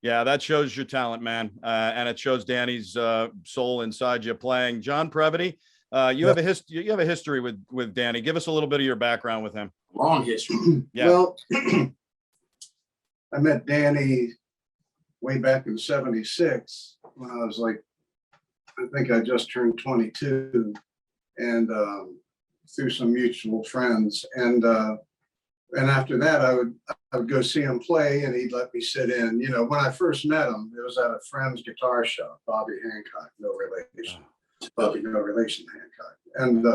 Yeah, that shows your talent, man, and it shows Danny's soul inside you playing. John Previti, you have a history with Danny. Give us a little bit of your background with him. Long history. Yeah. Well, I met Danny way back in '76 when I was like, I think I just turned 22, and through some mutual friends, and after that I would go see him play, and he'd let me sit in. When I first met him, it was at a friend's guitar shop, Bobby Hancock, no relation, Bobby, no relation to Hancock, and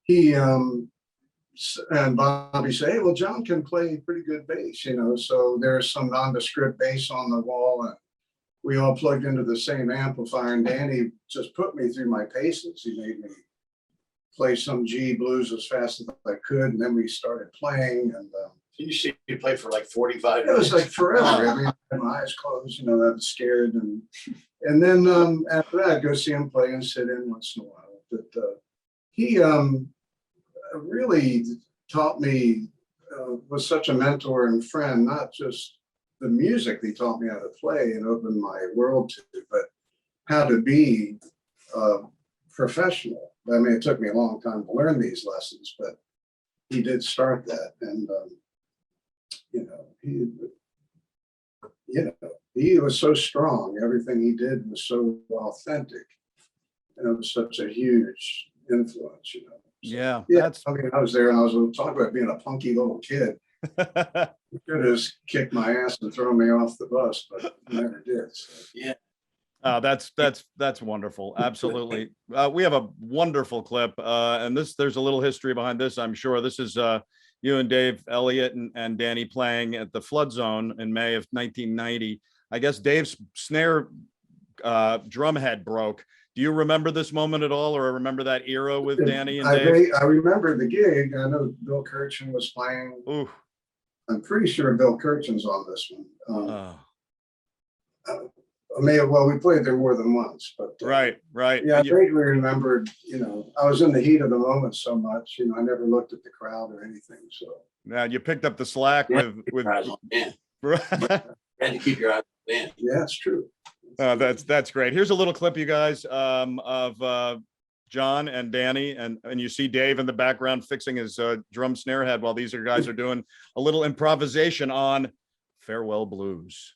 he and Bobby said, "Hey, well, John can play pretty good bass, so there's some nondescript bass on the wall, and we all plugged into the same amplifier, and Danny just put me through my paces. He made me play some G blues as fast as I could, and then we started playing, and You see, you play for like 45 It was minutes. like forever. I mean, I had my eyes closed, you know, I was scared. And then after that, I'd go see him play and sit in once in a while. But he really taught me, was such a mentor and friend, not just the music he taught me how to play and opened my world to, but how to be professional. I mean, it took me a long time to learn these lessons, but he did start that. And, he was so strong. Everything he did was so authentic. And it was such a huge influence, you know. Yeah, Yeah, I mean, I was there and I was talking about being a punky little kid. He could have just kicked my ass and thrown me off the bus, but he never did. So. Yeah. That's wonderful. Absolutely. We have a wonderful clip, and there's a little history behind this. I'm sure this is you and Dave Elliott and Danny playing at the Flood Zone in May of 1990. I guess Dave's snare drum head broke. Do you remember this moment at all, or remember that era with Danny and Dave? I remember the gig. I know Bill Kirchen was playing. Ooh. I'm pretty sure Bill Kirchen's on this one. Well, we played there more than once, but right. Yeah, I vaguely remembered. You know, I was in the heat of the moment so much. You know, I never looked at the crowd or anything. So now you picked up the slack with And to keep your eyes on the band. Yeah, it's true. That's great. Here's a little clip, you guys, of John and Danny, and you see Dave in the background fixing his drum snare head while these guys are doing a little improvisation on Farewell Blues.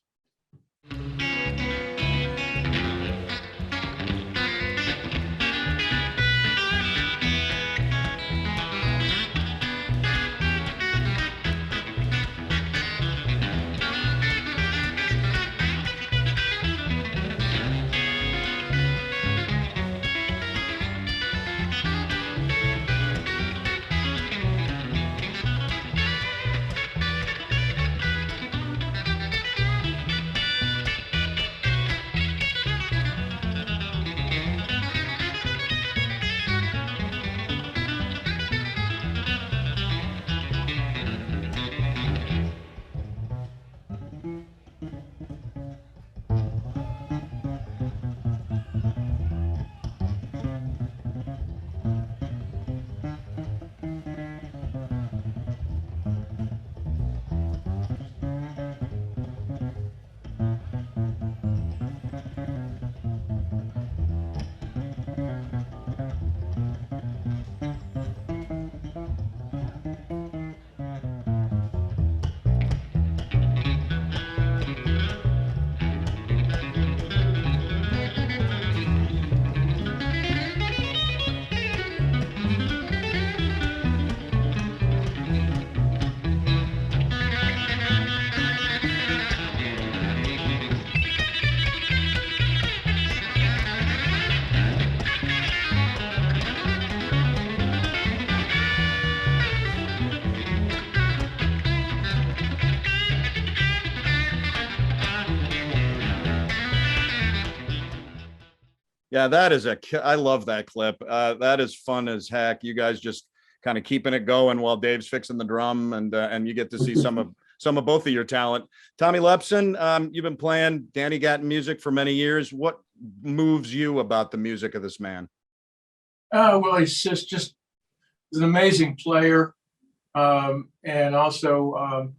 Yeah, I love that clip. That is fun as heck. You guys just kind of keeping it going while Dave's fixing the drum, and you get to see some of both of your talent. Tommy Lepson, you've been playing Danny Gatton music for many years. What moves you about the music of this man? Well, he's just an amazing player, and also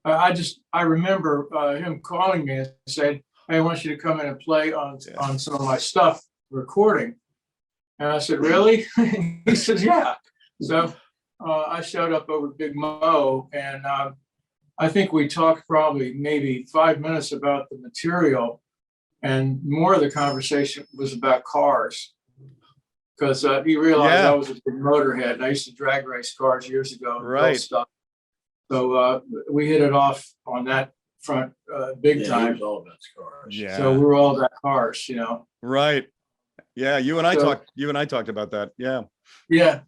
I remember him calling me and saying, "Hey, I want you to come in and play on some of my stuff recording." And I said, "Really?" He said, "Yeah." So I showed up over Big Mo, and I think we talked probably maybe 5 minutes about the material, and more of the conversation was about cars, because he realized I was a big motorhead, and I used to drag race cars years ago. Right. Stuff. So we hit it off on that front big time. He was all about cars. Yeah. So we're all about cars, you know. Right. Yeah. You and I talked about that. Yeah. Yeah.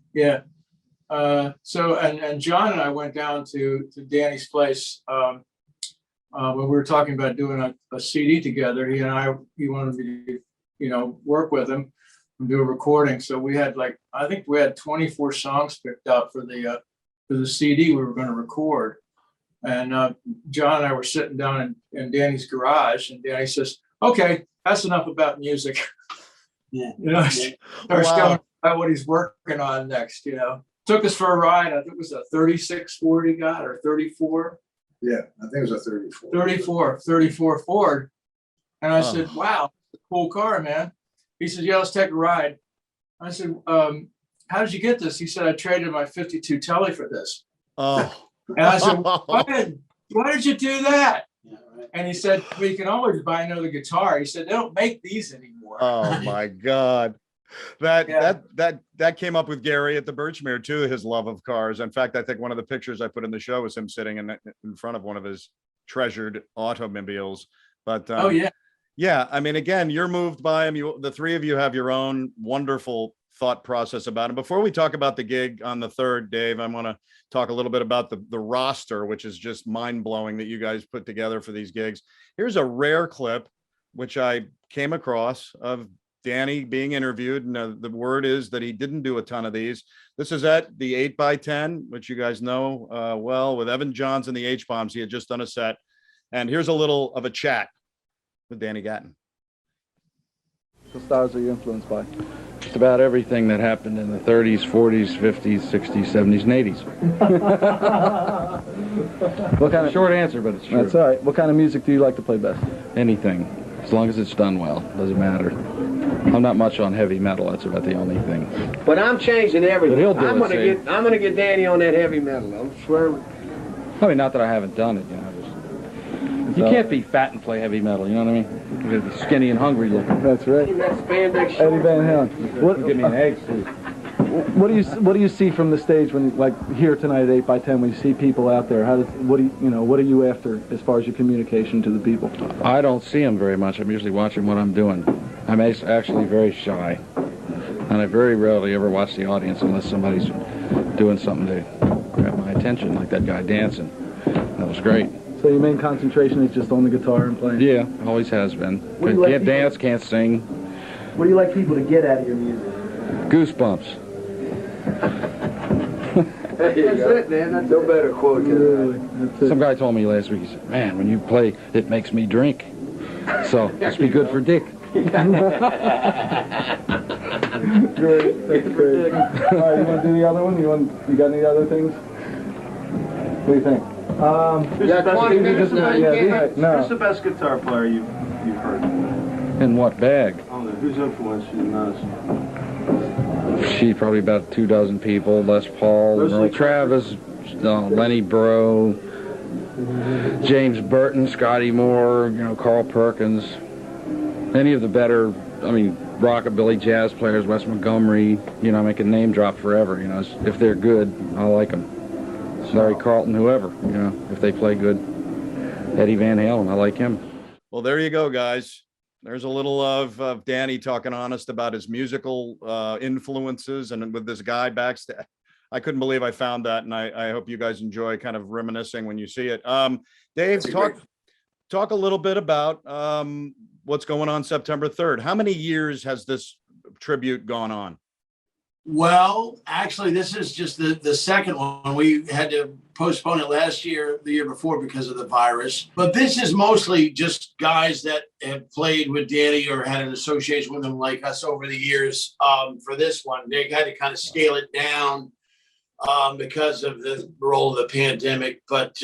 So John and I went down to Danny's place when we were talking about doing a CD together. He wanted me to, work with him and do a recording. So we had I think we had 24 songs picked out for the CD we were going to record. And John and I were sitting down in Danny's garage, and Danny says, "Okay, that's enough about music." Yeah. You know, starts telling about what he's working on next. You know, took us for a ride. I think it was a 36 Ford he got, or 34. Yeah, I think it was a 34. 34 Ford. And I said, "Wow, cool car, man." He said, "Yeah, let's take a ride." I said, "How did you get this?" He said, "I traded my 52 Telly for this." Oh. And I said, why did you do that? Yeah, right. And he said, "Well, you can always buy another guitar." He said, "They don't make these anymore." Oh my God. That came up with Gary at the Birchmere too, his love of cars. In fact, I think one of the pictures I put in the show was him sitting in front of one of his treasured automobiles. But Oh yeah. yeah, I mean, again, you're moved by him. The three of you have your own wonderful thought process about him. Before we talk about the gig on the 3rd, Dave, I want to talk a little bit about the roster, which is just mind-blowing that you guys put together for these gigs. Here's a rare clip, which I came across, of Danny being interviewed. And the word is that he didn't do a ton of these. This is at the 8x10, which you guys know well, with Evan Johns and the H-Bombs. He had just done a set. And here's a little of a chat with Danny Gatton. What styles are you influenced by? Just about everything that happened in the 30s, 40s, 50s, 60s, 70s, and 80s. What kind of Short answer, but it's true. That's all right. What kind of music do you like to play best? Anything, as long as it's done well, doesn't matter. I'm not much on heavy metal. That's about the only thing. But I'm changing everything. But he'll do I'm it, gonna get Danny on that heavy metal. I'm swearing. I mean, not that I haven't done it, you know. You can't be fat and play heavy metal, you know what I mean? You gotta be skinny and hungry looking. That's right. That spandex Eddie shorts. Van Halen. What, Give me an egg, too. what do you see from the stage when, like here tonight at 8x10, when you see people out there? What are you after as far as your communication to the people? I don't see them very much. I'm usually watching what I'm doing. I'm actually very shy. And I very rarely ever watch the audience unless somebody's doing something to grab my attention, like that guy dancing. That was great. So your main concentration is just on the guitar and playing? Yeah, always has been. What do you like Can't people- dance, can't sing. What do you like people to get out of your music? Goosebumps. That's it, man. That's no better quote than Really, that. that's it. Some guy told me last week, he said, "Man, when you play, it makes me drink. So, must be good for Dick." Great, that's great. All right, you want to do the other one? You got any other things? What do you think? You got 20 minutes now. You Yeah, can't. no. Who's the best guitar player you've heard? In what bag? I don't know. Who's influenced you the most? She probably about 24 people. Les Paul, Mostly Earl Travis, Lenny Breau, James Burton, Scotty Moore, Carl Perkins. Any of the better, rockabilly jazz players, Wes Montgomery, I can name drop forever, if they're good, I like them. Larry Carlton, whoever, if they play good. Eddie Van Halen, I like him. Well, there you go, guys. There's a little of Danny talking honest about his musical influences, and with this guy backstage. I couldn't believe I found that, and I hope you guys enjoy kind of reminiscing when you see it. Dave, talk a little bit about what's going on September 3rd. How many years has this tribute gone on? Well, actually, this is just the second one. We had to postpone it the year before because of the virus. But this is mostly just guys that have played with Danny or had an association with him like us over the years. For this one, they had to kind of scale it down because of the role of the pandemic. But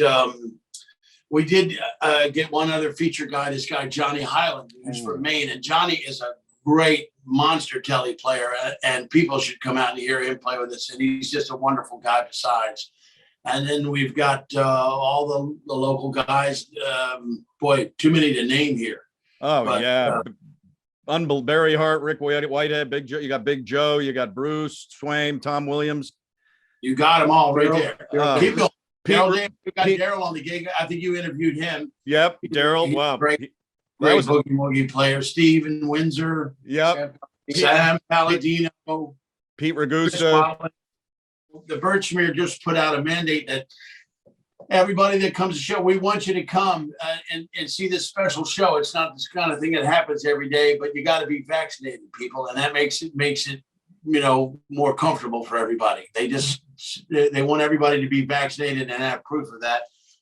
we did get one other feature guy, this guy, Johnny Highland, who's from Maine. And Johnny is a great monster telly player, and people should come out and hear him play with us. And he's just a wonderful guy besides. And then we've got all the local guys. Boy, too many to name here. Oh, But, yeah. Barry Hart, Rick Whitehead, Big Joe. You got Big Joe. You got Bruce Swaim, Tom Williams. You got them all right there. Keep going. Pete- We got Daryl on the gig. I think you interviewed him. Yep, Daryl. He's Wow. Great That was boogie woogie player. Steven Windsor. Yep. Sam Palladino. Pete Chris Ragusa. Wallen. The Birchmere just put out a mandate that everybody that comes to the show, we want you to come and see this special show. It's not this kind of thing that happens every day, but you got to be vaccinated, people, and that makes it more comfortable for everybody. They want everybody to be vaccinated and have proof of that.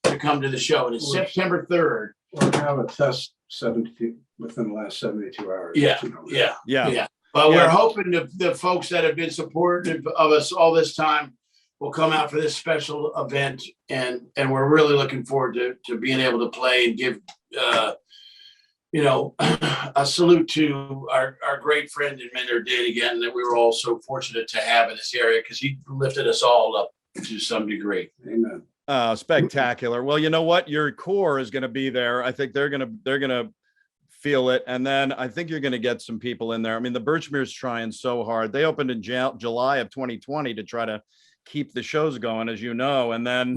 to come to the show. And it's September 3rd. Or have a test 70 within the last 72 hours. Yeah, you know. yeah. But we're hoping the folks that have been supportive of us all this time will come out for this special event, and we're really looking forward to being able to play and give a salute to our great friend and mentor Danny Gatton that we were all so fortunate to have in this area, because he lifted us all up to some degree. Amen. Spectacular. Well, you know what? Your core is going to be there. I think they're going to feel it. And then I think you're going to get some people in there. I mean, the Birchmere's trying so hard. They opened in July of 2020 to try to keep the shows going, as you know. And then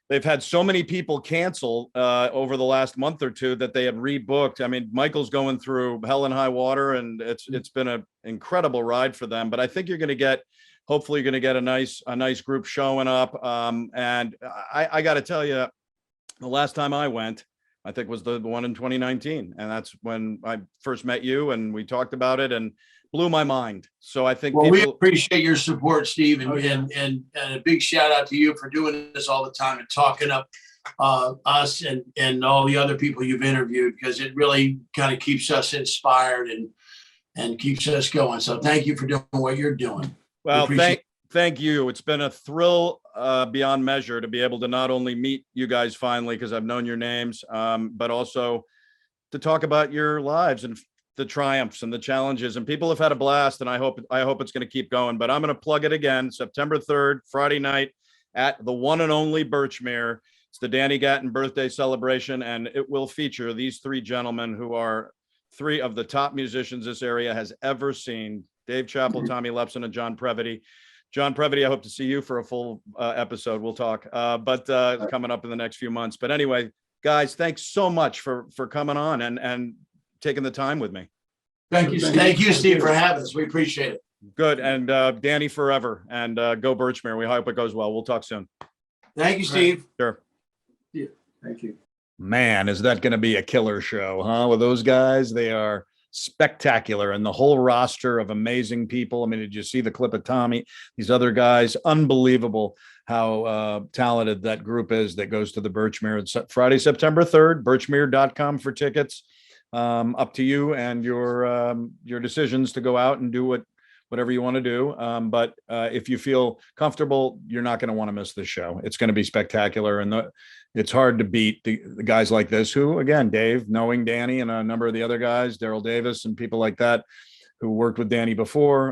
they've had so many people cancel over the last month or two that they have rebooked. I mean, Michael's going through hell and high water, and it's been an incredible ride for them. But I think hopefully you're going to get a nice group showing up. And I got to tell you, the last time I went, I think was the one in 2019. And that's when I first met you and we talked about it and blew my mind. So I think we appreciate your support, Steve, and a big shout out to you for doing this all the time and talking up us and all the other people you've interviewed, because it really kind of keeps us inspired and keeps us going. So thank you for doing what you're doing. Well, thank you. It's been a thrill beyond measure to be able to not only meet you guys finally, because I've known your names, but also to talk about your lives and the triumphs and the challenges. And people have had a blast, and I hope it's going to keep going. But I'm going to plug it again: September 3rd, Friday night, at the one and only Birchmere. It's the Danny Gatton birthday celebration, and it will feature these three gentlemen who are three of the top musicians this area has ever seen: Dave Chappell, Tommy Lepson, and John Previti. John Previti, I hope to see you for a full episode. We'll talk, but coming up in the next few months. But anyway, guys, thanks so much for coming on and taking the time with me. Thank you, Steve, for having us. We appreciate it. Good. And Danny forever, and go Birchmere. We hope it goes well. We'll talk soon. Thank you, Steve. Sure. Yeah. Thank you. Man, is that going to be a killer show, huh? With those guys, they are spectacular, and the whole roster of amazing people. I mean, did you see the clip of Tommy? These other guys, unbelievable how talented that group is that goes to the Birchmere. It's Friday, September 3rd, birchmere.com for tickets. Up to you and your decisions to go out and do whatever you want to do. But if you feel comfortable, you're not going to want to miss this show. It's going to be spectacular. And it's hard to beat the guys like this who, again, Dave, knowing Danny and a number of the other guys, Daryl Davis and people like that who worked with Danny before,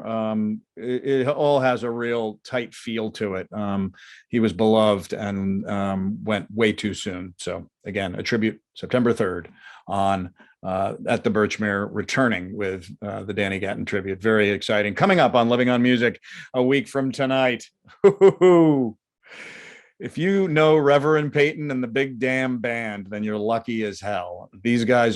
it all has a real tight feel to it. He was beloved and went way too soon. So again, a tribute September 3rd on at the Birchmere, returning with the Danny Gatton tribute. Very exciting. Coming up on Living on Music a week from tonight. If you know Reverend Peyton and the Big Damn Band, then you're lucky as hell. These guys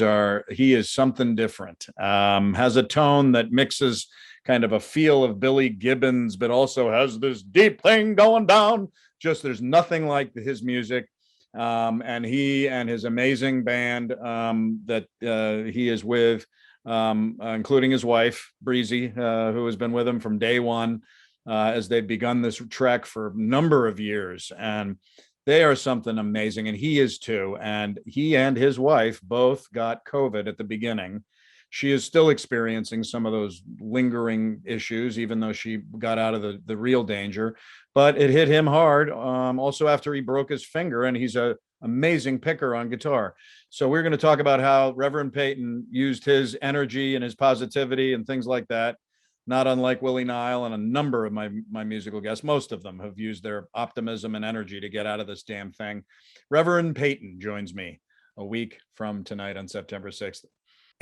he is something different. Has a tone that mixes kind of a feel of Billy Gibbons, but also has this deep thing going down. Just there's nothing like his music. And he and his amazing band that he is with, including his wife, Breezy, who has been with him from day one, as they've begun this trek for a number of years. And they are something amazing. And he is too. And he and his wife both got COVID at the beginning. She is still experiencing some of those lingering issues, even though she got out of the real danger. But it hit him hard, also after he broke his finger, and he's an amazing picker on guitar. So we're going to talk about how Reverend Peyton used his energy and his positivity and things like that, not unlike Willie Nile and a number of my musical guests. Most of them have used their optimism and energy to get out of this damn thing. Reverend Peyton joins me a week from tonight on September 6th.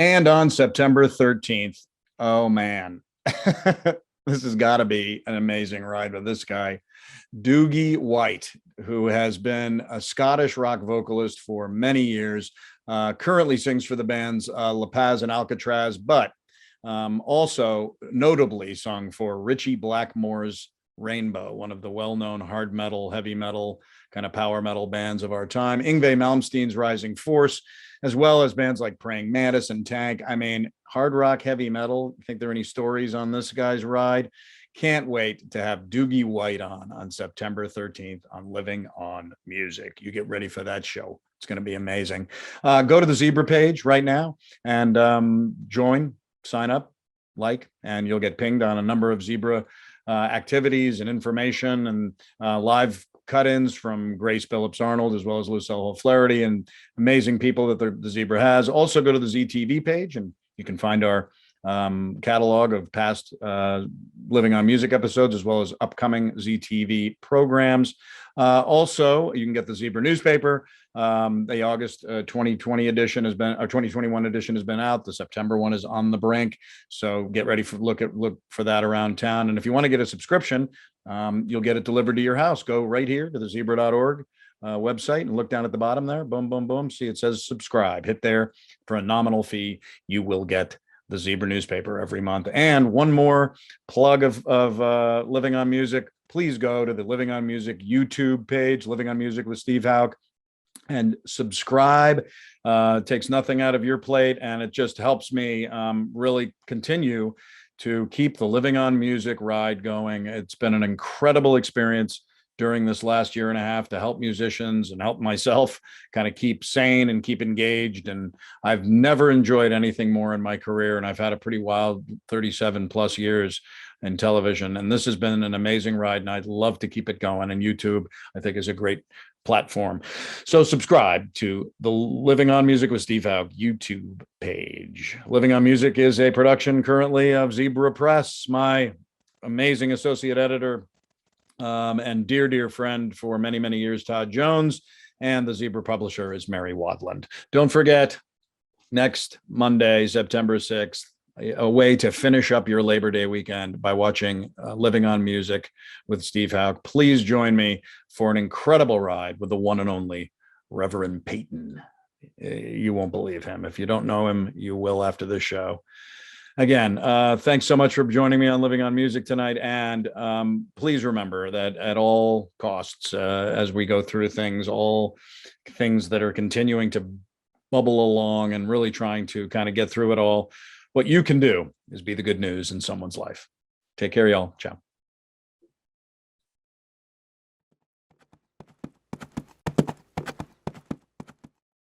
And on September 13th, oh man, this has got to be an amazing ride with this guy, Doogie White, who has been a Scottish rock vocalist for many years, currently sings for the bands La Paz and Alcatraz, but also notably sung for Ritchie Blackmore's Rainbow, one of the well-known hard metal, heavy metal, kind of power metal bands of our time, Yngwie Malmsteen's Rising Force, as well as bands like Praying Mantis and Tank. I mean, hard rock, heavy metal. Think there are any stories on this guy's ride? Can't wait to have Doogie White on September 13th on Living on Music. You get ready for that show. It's going to be amazing. Go to the Zebra page right now and join, sign up, and you'll get pinged on a number of Zebra activities and information and live cut-ins from Grace Phillips Arnold, as well as Lucille O'Flaherty, and amazing people that the Zebra has. Also go to the ZTV page and you can find our catalog of past Living on Music episodes, as well as upcoming ZTV programs. Also, you can get the Zebra newspaper. The August 2020 edition has been, or 2021 edition has been out. The September one is on the brink. So get ready for look for that around town. And if you want to get a subscription, you'll get it delivered to your house. Go right here to the zebra.org website and look down at the bottom there. Boom, boom, boom. See, it says subscribe. Hit there for a nominal fee. You will get the Zebra newspaper every month. And one more plug of Living on Music. Please go to the Living on Music YouTube page, Living on Music with Steve Houck, and subscribe. It takes nothing out of your plate, and it just helps me really continue to keep the Living on Music ride going. It's been an incredible experience during this last year and a half to help musicians and help myself kind of keep sane and keep engaged. And I've never enjoyed anything more in my career. And I've had a pretty wild 37 plus years in television. And this has been an amazing ride, and I'd love to keep it going. And YouTube, I think, is a great platform. So subscribe to the Living on Music with Steve Houck YouTube page. Living on Music is a production currently of Zebra Press. My amazing associate editor and dear friend for many, many years, Todd Jones, and the Zebra publisher is Mary Wadland. Don't forget, next Monday, September 6th, a way to finish up your Labor Day weekend by watching Living on Music with Steve Houck. Please join me for an incredible ride with the one and only Reverend Peyton. You won't believe him. If you don't know him, you will after this show. Again, thanks so much for joining me on Living on Music tonight. And please remember that at all costs, as we go through things, all things that are continuing to bubble along and really trying to kind of get through it all, what you can do is be the good news in someone's life. Take care, y'all. Ciao.